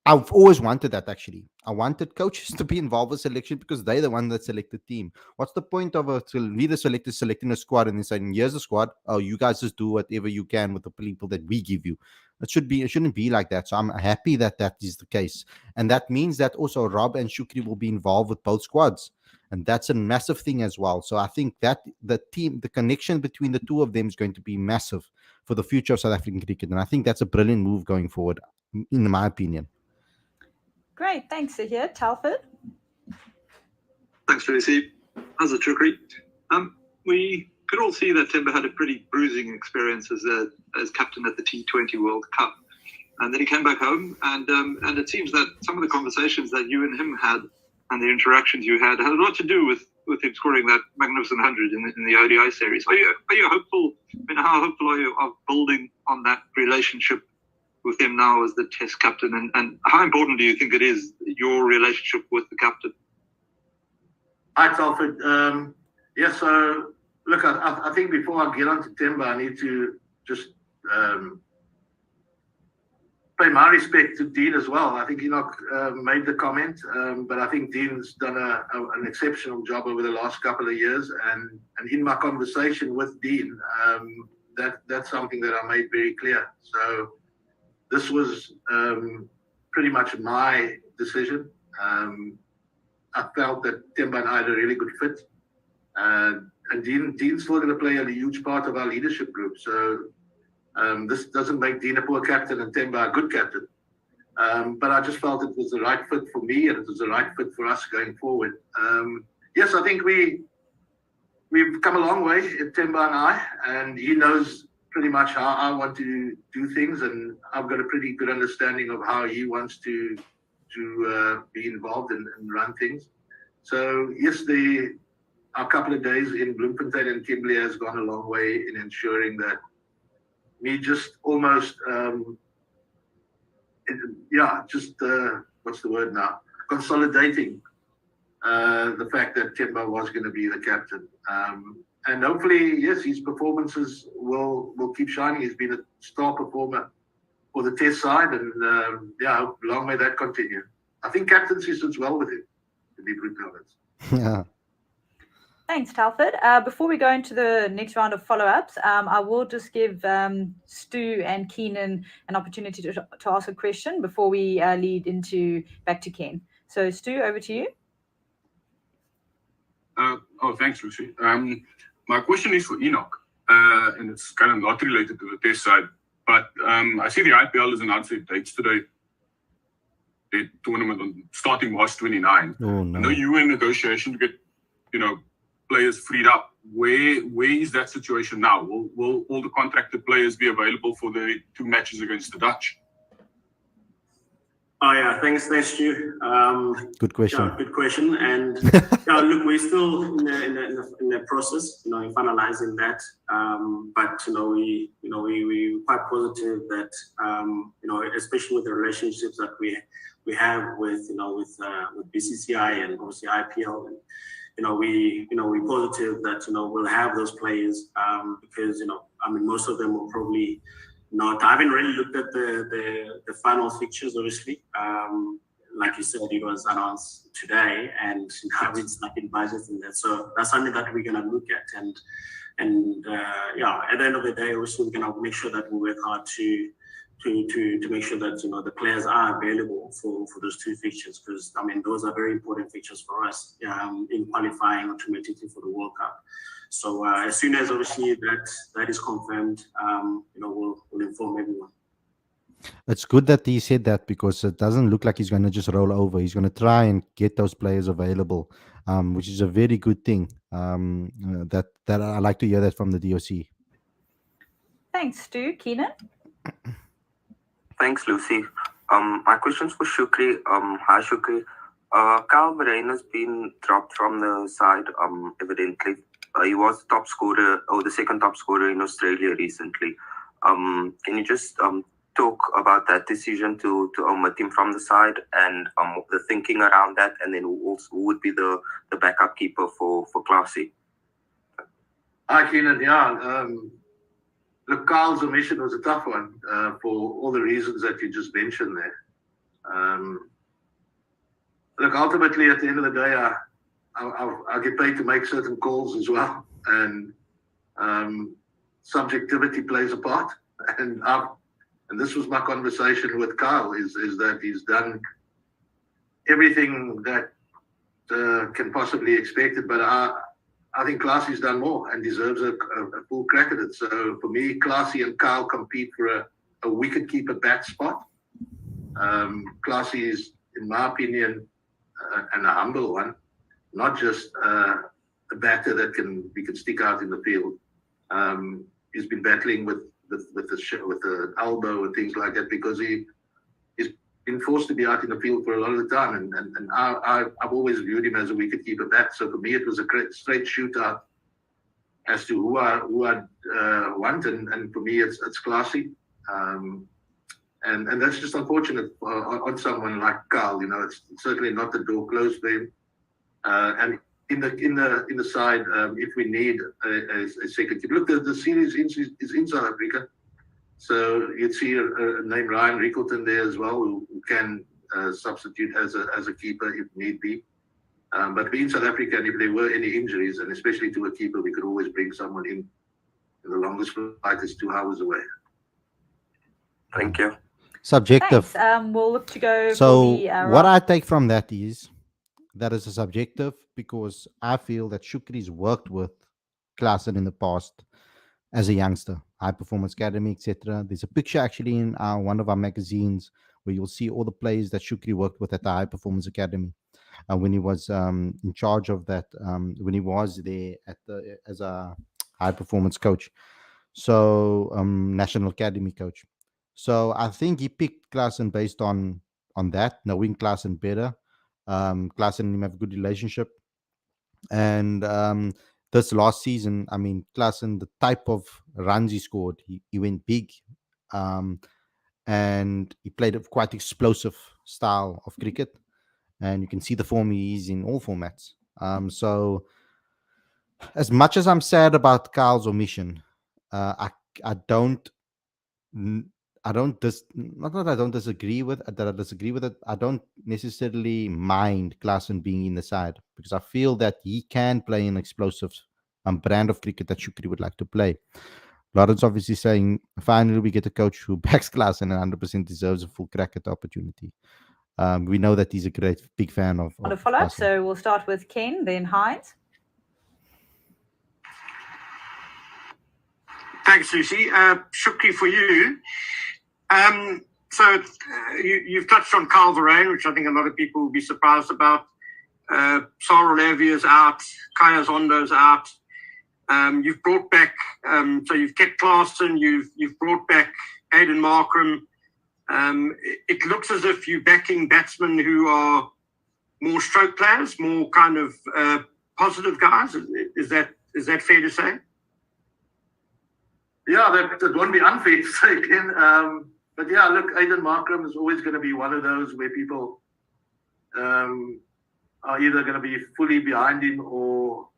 I've always wanted that, actually. I wanted coaches to be involved with selection because they're the one that select the team. What's the point of a leader selector selecting a squad and then saying, here's the squad, oh, you guys just do whatever you can with the people that we give you? It shouldn't be like that. So I'm happy that is the case. And that means that also Rob and Shukri will be involved with both squads. And that's a massive thing as well. So I think that the connection between the two of them is going to be massive for the future of South African cricket. And I think that's a brilliant move going forward, in my opinion. Great, thanks, Zahir. Telford? Thanks, Tracy. How's it, Shukri? We could all see that Timber had a pretty bruising experience as captain at the T20 World Cup. And then he came back home, and it seems that some of the conversations that you and him had and the interactions you had a lot to do with him scoring that magnificent 100 in the ODI series. Are you hopeful? I mean, how hopeful are you of building on that relationship with him now as the Test captain, and how important do you think it is, your relationship with the captain? Hi, Telford. So look, I think before I get on to Timber, I need to just pay my respect to Dean as well. I think Enoch made the comment, but I think Dean's done an exceptional job over the last couple of years. And in my conversation with Dean, that's something that I made very clear. So this was pretty much my decision. I felt that Temba and I had a really good fit. And Dean's still going to play a huge part of our leadership group. So this doesn't make Dean a poor captain and Temba a good captain. But I just felt it was the right fit for me and it was the right fit for us going forward. Yes, I think we've come a long way, Temba and I, and he knows pretty much how I want to do things, and I've got a pretty good understanding of how he wants to be involved and run things. So yes, our couple of days in Bloemfontein and Kimberley has gone a long way in ensuring that me just almost, what's the word now? Consolidating the fact that Temba was going to be the captain. And hopefully, yes, his performances will keep shining. He's been a star performer for the test side, and long may that continue. I think captaincy sits well with him, to be brutally honest. Yeah. Thanks, Telford. Before we go into the next round of follow-ups, I will just give Stu and Keenan an opportunity to ask a question before we lead back to Ken. So, Stu, over to you. Thanks, Lucy. My question is for Enoch, and it's kind of not related to the test side, but I see the IPL has announced their dates today. The tournament starting March 29. Oh, no. I know you were in negotiation to get, players freed up. Where is that situation now? Will all the contracted players be available for the 2 matches against the Dutch? Oh yeah, thanks, Stu. Good question. Yeah, good question. And look, we're still in the process, in finalizing that. But we're quite positive that especially with the relationships that we have with BCCI and obviously IPL, and we're positive that we'll have those players because most of them will probably not. I haven't really looked at the final fixtures, obviously. Like you said, it was announced today, and now it's like in budget and that. So that's something that we're gonna look at, and at the end of the day, also we're gonna make sure that we work hard to make sure that the players are available for those 2 fixtures, because those are very important fixtures for us in qualifying automatically for the World Cup. So as soon as obviously that is confirmed, we'll inform everyone. It's good that he said that, because it doesn't look like he's going to just roll over. He's going to try and get those players available, which is a very good thing. That I like to hear that from the DOC. Thanks, Stu. Keenan? Thanks, Lucy. My question's for Shukri. Hi, Shukri. Kyle Verheyen has been dropped from the side, evidently. He was the top scorer, or the second top scorer in Australia recently. Can you just talk about that decision to omit him from the side, and the thinking around that, and then who would be the backup keeper for Classy? Hi, Keenan. Yeah. Look, Kyle's omission was a tough one for all the reasons that you just mentioned there. Look, ultimately, at the end of the day, I get paid to make certain calls as well, and subjectivity plays a part. And this was my conversation with Kyle: is that he's done everything that can possibly be expected, but I think Classy's done more and deserves a full crack at it. So for me, Classy and Kyle compete for a wicketkeeper bat spot. Classy is, in my opinion, and a humble one, not just a batter that we can stick out in the field. He's been battling with the elbow and things like that, because he's been forced to be out in the field for a lot of the time, and I've always viewed him as a wicketkeeper bat. So for me, it was a straight shootout as to who I want, and for me, it's Classy, and that's just unfortunate on someone like Kyle. It's certainly not the door closed for him, and in the side, if we need a second keeper. Look, the series is in South Africa. So you'd see a name Ryan Rickleton there as well, who can substitute as a keeper if need be. But being South Africa, and if there were any injuries, and especially to a keeper, we could always bring someone in. The longest flight is 2 hours away. Thank you. Subjective. Thanks. We'll look to go So for the what I take from that is that is a subjective, because I feel that Shukri's worked with Klaasen in the past as a youngster, High Performance Academy, etc. There's a picture actually in one of our magazines where you'll see all the players that Shukri worked with at the High Performance Academy when he was in charge of that, when he was there as a high performance coach, so national academy coach. So I think he picked Klaasen based on that, knowing Klaasen better. Klaasen and him have a good relationship, and this last season, I mean, Klaasen, the type of runs he scored, he went big, and he played a quite explosive style of cricket, and you can see the form he is in all formats. So as much as I'm sad about Carl's omission, I don't not that I don't disagree with that. I disagree with it. I don't necessarily mind Klaasen being in the side, because I feel that he can play an explosive brand of cricket that Shukri would like to play. Lawrence obviously saying, finally we get a coach who backs Klaasen and 100% deserves a full crack at the opportunity. We know that he's a big fan of a follow-up. Klaasen. So we'll start with Ken, then Heinz. Thanks, Lucy. Shukri, for you. You've touched on Carl Verheyen, which I think a lot of people will be surprised about. Sarah Levy is out. Kaya Zondo's out. You've brought back, so you've kept Klaasen. You've brought back Aiden Markram. It looks as if you're backing batsmen who are more stroke players, more kind of positive guys. Is that fair to say? Yeah, that won't be unfair to say, Ken. But yeah, look, Aiden Markram is always going to be one of those where people are either going to be fully behind him, or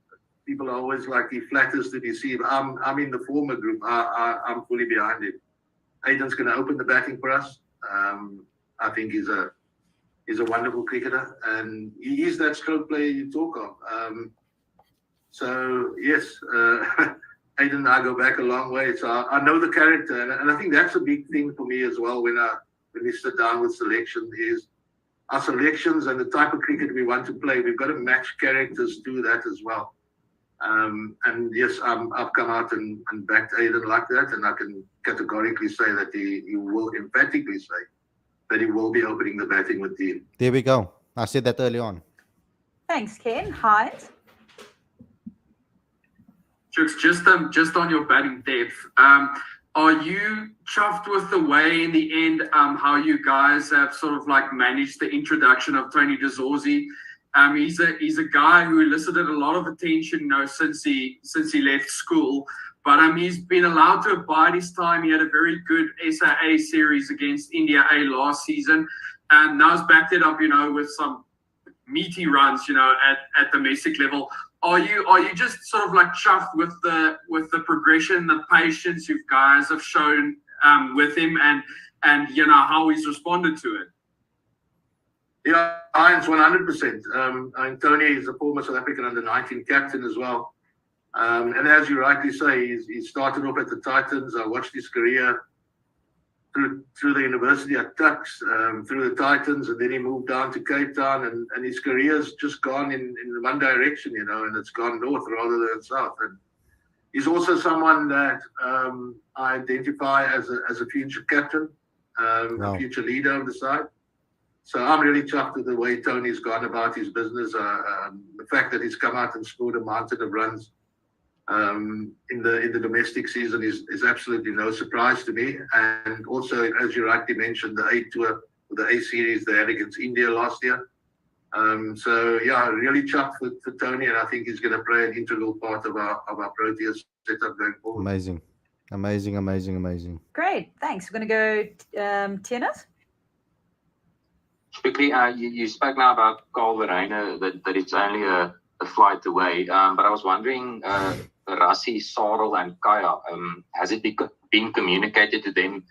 people are always like, he flatters to deceive. I'm in the former group. I'm fully behind him. Aiden's going to open the batting for us. I think he's a wonderful cricketer, and he is that stroke player you talk of. So yes. Aiden and I go back a long way, so I know the character, and I think that's a big thing for me as well when we sit down with selection, is our selections and the type of cricket we want to play. We've got to match characters to that as well. And yes, I've come out and backed Aiden like that, and I can categorically say that he will emphatically say that he will be opening the batting with the. There we go. I said that early on. Thanks, Ken. Heinz. Just on your batting depth, are you chuffed with the way in the end how you guys have sort of like managed the introduction of Tony de Zorzi? He's a guy who elicited a lot of attention, since he left school, but he's been allowed to abide his time. He had a very good SAA series against India A last season, and now he's backed it up, with some meaty runs, at domestic level. Are you just sort of like chuffed with the progression, the patience you guys have shown with him, and how he's responded to it? Yeah, Heinz, 100%. Tony is a former South African under-19 captain as well. And as you rightly say, he started off at the Titans. I watched his career through the university at Tuks, through the Titans, and then he moved down to Cape Town, and his career's just gone in one direction, and it's gone north rather than south. And he's also someone that I identify as a future captain, Wow. a future leader of the side. So I'm really chuffed with the way Tony's gone about his business. The fact that he's come out and scored a mountain of runs in the domestic season is absolutely no surprise to me. And also, as you rightly mentioned, the A tour, the A series they had against India last year. So yeah, really chuffed for Tony, and I think he's going to play an integral part of our Proteas setup going forward. Amazing. Great, thanks. We're going to go Tianas. Quickly, you spoke now about Carl Verheyen, that it's only a flight away. But I was wondering, Rassie, Sarel, and Kaya, has it been communicated to them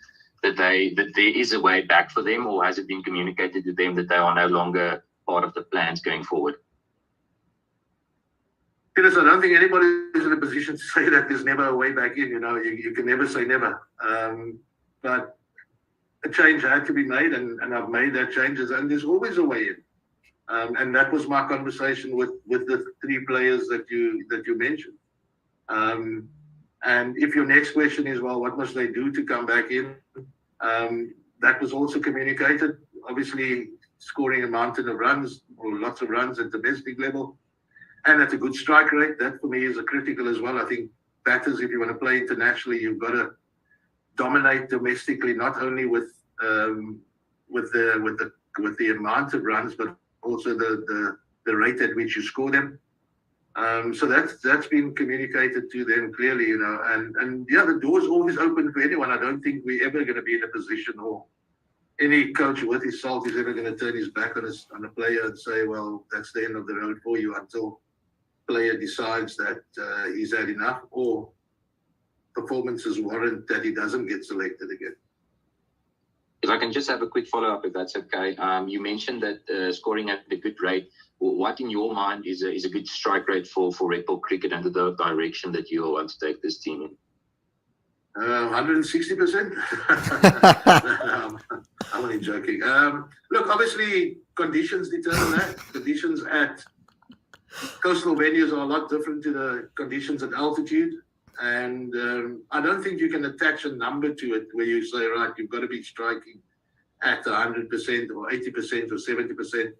that there is a way back for them, or has it been communicated to them that they are no longer part of the plans going forward? Yes, I don't think anybody is in a position to say that there's never a way back in. You can never say never. But a change had to be made, and I've made that change, and there's always a way in. And that was my conversation with the three players that you mentioned. And if your next question is, well, what must they do to come back in? That was also communicated. Obviously, scoring a mountain of runs or lots of runs at domestic level, and at a good strike rate. That for me is a critical as well. I think batters, if you want to play internationally, you've got to dominate domestically, not only with the amount of runs, but also the rate at which you score them. So that's been communicated to them clearly, and yeah, the door's always open for anyone. I don't think we're ever going to be in a position, or any coach worth his salt is ever going to turn his back on a player and say, well, that's the end of the road for you, until player decides that he's had enough, or performances warrant that he doesn't get selected again. If I can just have a quick follow-up, if that's okay. You mentioned that scoring at a good rate. What in your mind is a good strike rate for Red Bull Cricket under the direction that you want to take this team in? 160%. I'm only joking. Look, obviously, conditions determine that. Conditions at coastal venues are a lot different to the conditions at altitude. And I don't think you can attach a number to it where you say, right, you've got to be striking at 100% or 80% or 70%.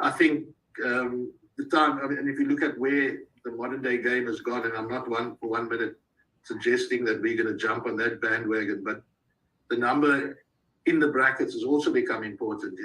I think the time, and if you look at where the modern day game has gone, and I'm not for 1 minute suggesting that we're going to jump on that bandwagon, but the number in the brackets has also become important,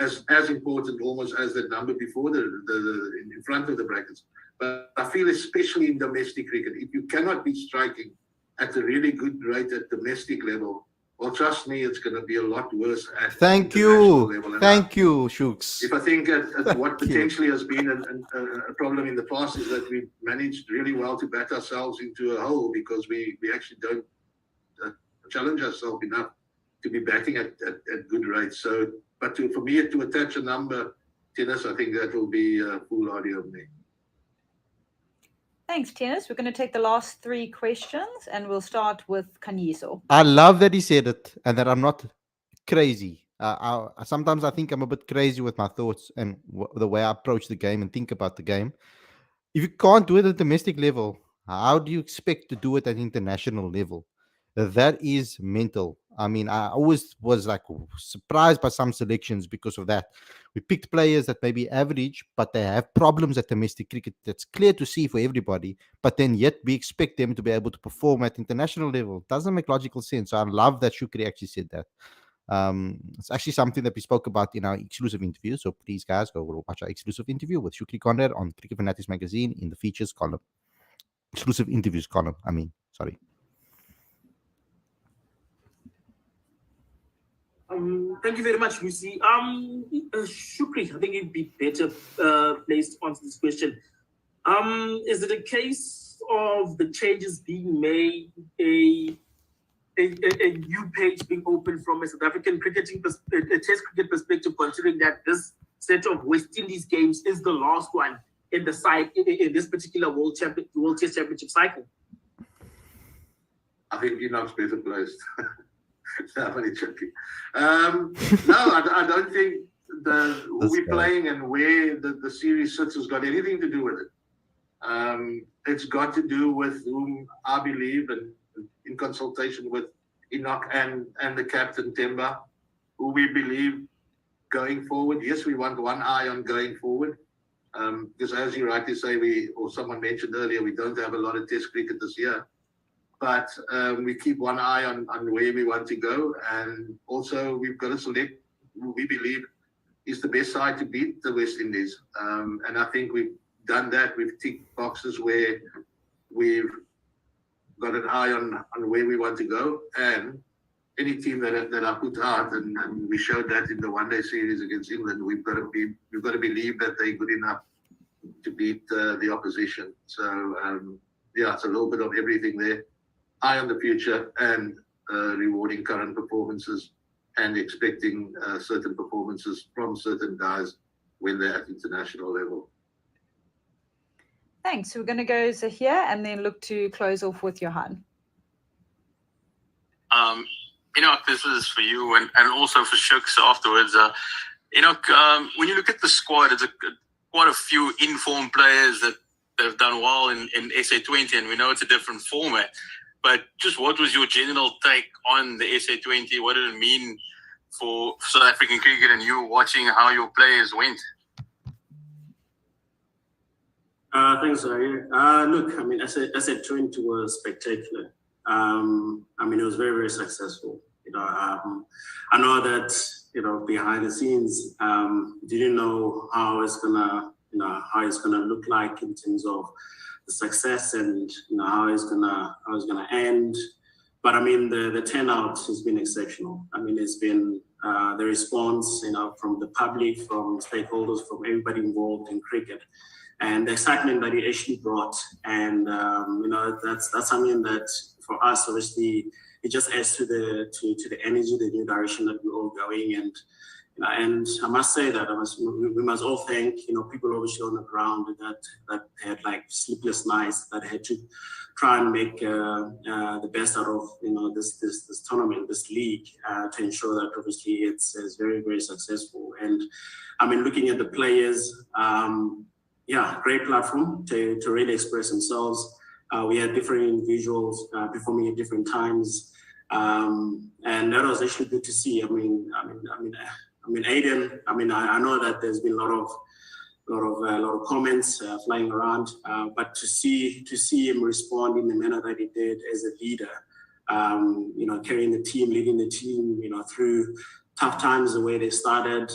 as important almost as that number before in front of the brackets. But I feel, especially in domestic cricket, if you cannot be striking at a really good rate at domestic level, well, trust me, it's going to be a lot worse at international level. Thank you, Shooks. If I think at what potentially has been a problem in the past is that we've managed really well to bat ourselves into a hole, because we actually don't challenge ourselves enough to be batting at good rates. So, but for me to attach a number, Tennis, I think that will be foolhardy of me. Thanks, Tennis. We're going to take the last three questions, and we'll start with Kanyiso. I love that he said it, and that I'm not crazy. Sometimes I think I'm a bit crazy with my thoughts and the way I approach the game and think about the game. If you can't do it at domestic level, how do you expect to do it at international level? That is mental. I mean, I always was like surprised by some selections because of that. We picked players that may be average, but they have problems at domestic cricket. That's clear to see for everybody. But then yet we expect them to be able to perform at international level. Doesn't make logical sense. So I love that Shukri actually said that. It's actually something that we spoke about in our exclusive interview. So please, guys, go watch our exclusive interview with Shukri Conrad on Cricket Fanatics magazine in the features column. Exclusive interviews column. Sorry. Thank you very much, Lucy. Shukri, I think you'd be better placed to answer this question. Is it a case of the changes being made, a new page being opened from a South African cricketing a Test cricket perspective, considering that this set of West Indies games is the last one in the side in this particular World Test Championship cycle? I think Enoch's better placed. No, I'm only joking. No, I don't think who we're playing and where the series sits has got anything to do with it. It's got to do with whom I believe, and in consultation with Enoch and the captain Temba, who we believe going forward. Yes, we want one eye on going forward, because as you rightly say, someone mentioned earlier, we don't have a lot of Test cricket this year. But we keep one eye on where we want to go. And also we've got to select who we believe is the best side to beat the West Indies. And I think we've done that. We've ticked boxes where we've got an eye on where we want to go. And any team that I put out, and we showed that in the one-day series against England, we've got to believe that they're good enough to beat the opposition. So, yeah, it's a little bit of everything there. eye on the future and rewarding current performances and expecting certain performances from certain guys when they're at international level. Thanks. So we're going to go Zahir and then look to close off with Johan. This is for you and also for Shuks afterwards. When you look at the squad, it's quite a few informed players that have done well in SA20, and we know it's a different format. But just what was your general take on the SA20? What did it mean for South African cricket and you watching how your players went? Thanks, Zahir. Look, SA20 was spectacular. It was very, very successful. I know that behind the scenes, didn't know how it's gonna look like in terms of the success and how it's gonna end. But the turnout has been exceptional. It's been the response from the public, from stakeholders, from everybody involved in cricket, and the excitement that it actually brought. And that's something that for us, obviously, it just adds to the energy, the new direction that we're all going. And I must say that we must all thank people obviously on the ground that had like sleepless nights, that had to try and make the best out of this tournament, this league, to ensure that obviously it's very, very successful. And looking at the players, great platform to really express themselves. We had different individuals performing at different times, and that was actually good to see. Aiden. I know that there's been a lot of comments flying around, but to see him respond in the manner that he did as a leader, carrying the team, leading the team, through tough times, the way they started,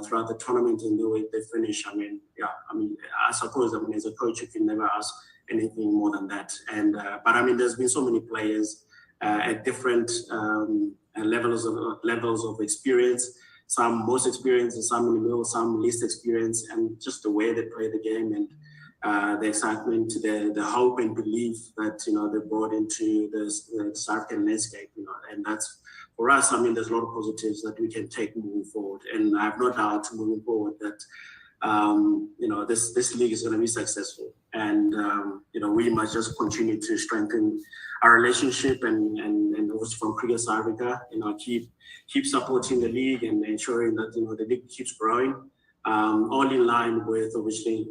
throughout the tournament and the way they finished. I suppose, as a coach, you can never ask anything more than that. And but there's been so many players at different levels of experience. Some most experienced, and some in the middle, some least experienced, and just the way they play the game and the excitement, the hope and belief that they brought into the South African landscape. And that's for us. There's a lot of positives that we can take moving forward, and I have no doubt moving forward that this league is going to be successful, and we must just continue to strengthen our relationship and also from Cricket South Africa, keep supporting the league and ensuring that the league keeps growing, all in line with obviously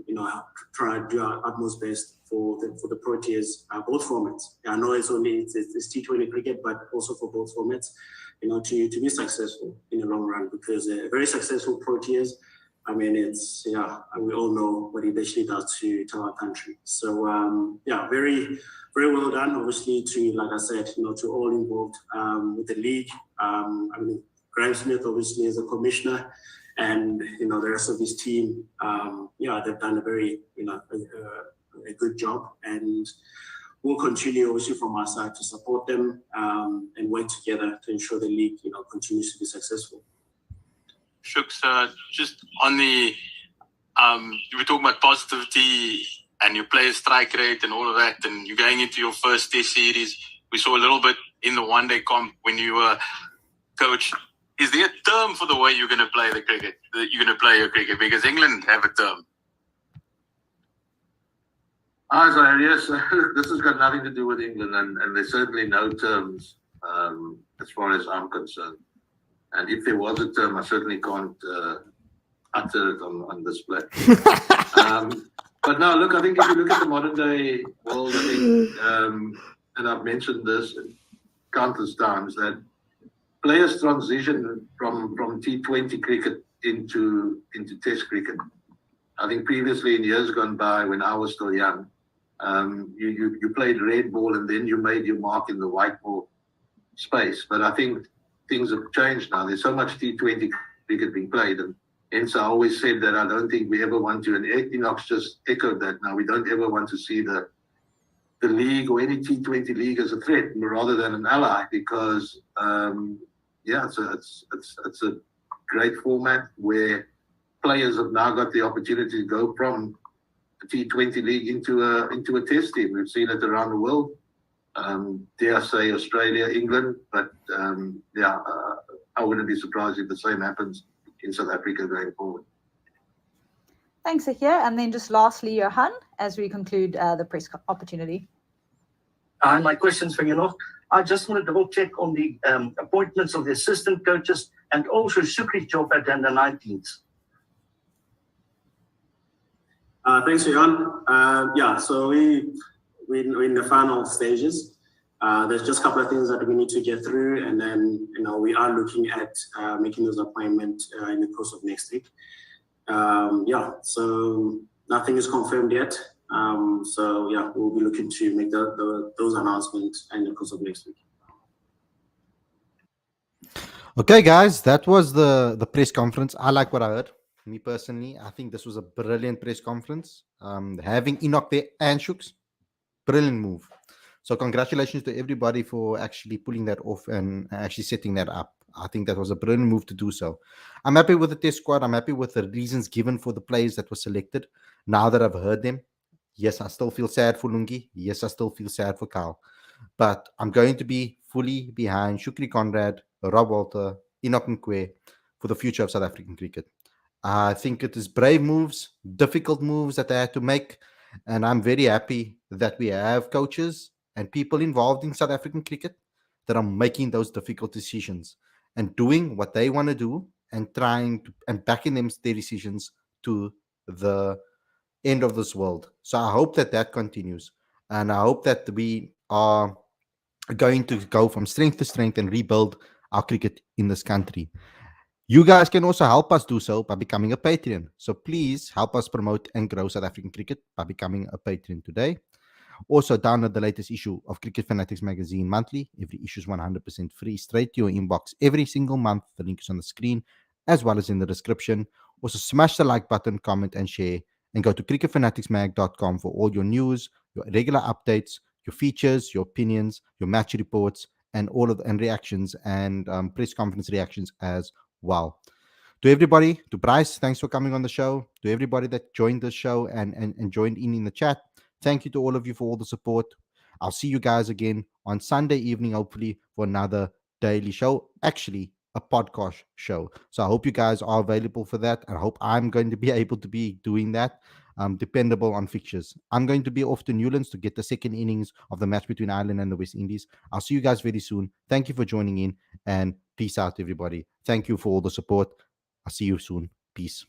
try to do our utmost best for the Proteas, both formats. I know it's T20 cricket, but also for both formats, to be successful in the long run, because a very successful Proteas, we all know what it actually does to our country. So very, very well done, obviously, to, like I said, to all involved with the league. Graham Smith, obviously, as a commissioner, and the rest of his team. They've done a very, a good job, and we'll continue, obviously, from our side to support them and work together to ensure the league, continues to be successful. Shuks, just on the, you were talking about positivity and your players' strike rate and all of that, and you're going into your first test series. We saw a little bit in the one-day comp when you were coach. Is there a term for the way you're going to play the cricket? You're going to play your cricket, because England have a term. Yes, this has got nothing to do with England, and there's certainly no terms as far as I'm concerned. And if there was a term, I certainly can't utter it on display. But no, look, I think if you look at the modern day world, I think, and I've mentioned this countless times, that players transition from T20 cricket into Test cricket. I think previously, in years gone by, when I was still young, you played red ball and then you made your mark in the white ball space. But I think things have changed now. There's so much T20 cricket being played, and hence I always said that I don't think we ever want to, and Enoch just echoed that now, we don't ever want to see the league or any T20 league as a threat rather than an ally, because it's a great format where players have now got the opportunity to go from a T20 league into a test team. We've seen it around the world. dare I say Australia, England, but I wouldn't be surprised if the same happens in South Africa going forward. Thanks, Ahir. And then just lastly, Johan, as we conclude the press opportunity. My question's for Enoch. I just want to double check on the appointments of the assistant coaches and also Shukri's job at under 19s. Thanks, Johan. So we're in the final stages. There's just a couple of things that we need to get through, and then we are looking at making those appointments in the course of next week. So nothing is confirmed yet. We'll be looking to make those announcements in the course of next week. Okay, guys, that was the press conference. I like what I heard. Me personally, I think this was a brilliant press conference. Having Enoch there and Shooks, brilliant move. So congratulations to everybody for actually pulling that off and actually setting that up. I think that was a brilliant move to do so. I'm happy with the test squad. I'm happy with the reasons given for the players that were selected. Now that I've heard them, yes, I still feel sad for Lungi. Yes, I still feel sad for Kyle. But I'm going to be fully behind Shukri Conrad, Rob Walter, Enoch Nkwe for the future of South African cricket. I think it is brave moves, difficult moves that they had to make. And I'm very happy that we have coaches and people involved in South African cricket that are making those difficult decisions and doing what they want to do and trying to and backing their decisions to the end of this world. So I hope that continues. And I hope that we are going to go from strength to strength and rebuild our cricket in this country. You guys can also help us do so by becoming a Patreon. So please help us promote and grow South African cricket by becoming a Patreon today. Also, download the latest issue of Cricket Fanatics magazine monthly. Every issue is 100% free, straight to your inbox every single month. The link is on the screen as well as in the description. Also, smash the like button, comment, and share. And go to cricketfanaticsmag.com for all your news, your regular updates, your features, your opinions, your match reports, and all of the reactions and press conference reactions as well. To everybody, to Bryce, thanks for coming on the show. To everybody that joined the show and joined in the chat, thank you to all of you for all the support. I'll see you guys again on Sunday evening, hopefully, for another daily show. Actually, a podcast show. So I hope you guys are available for that. I hope I'm going to be able to be doing that, dependable on fixtures. I'm going to be off to Newlands to get the second innings of the match between Ireland and the West Indies. I'll see you guys very soon. Thank you for joining in, and peace out, everybody. Thank you for all the support. I'll see you soon. Peace.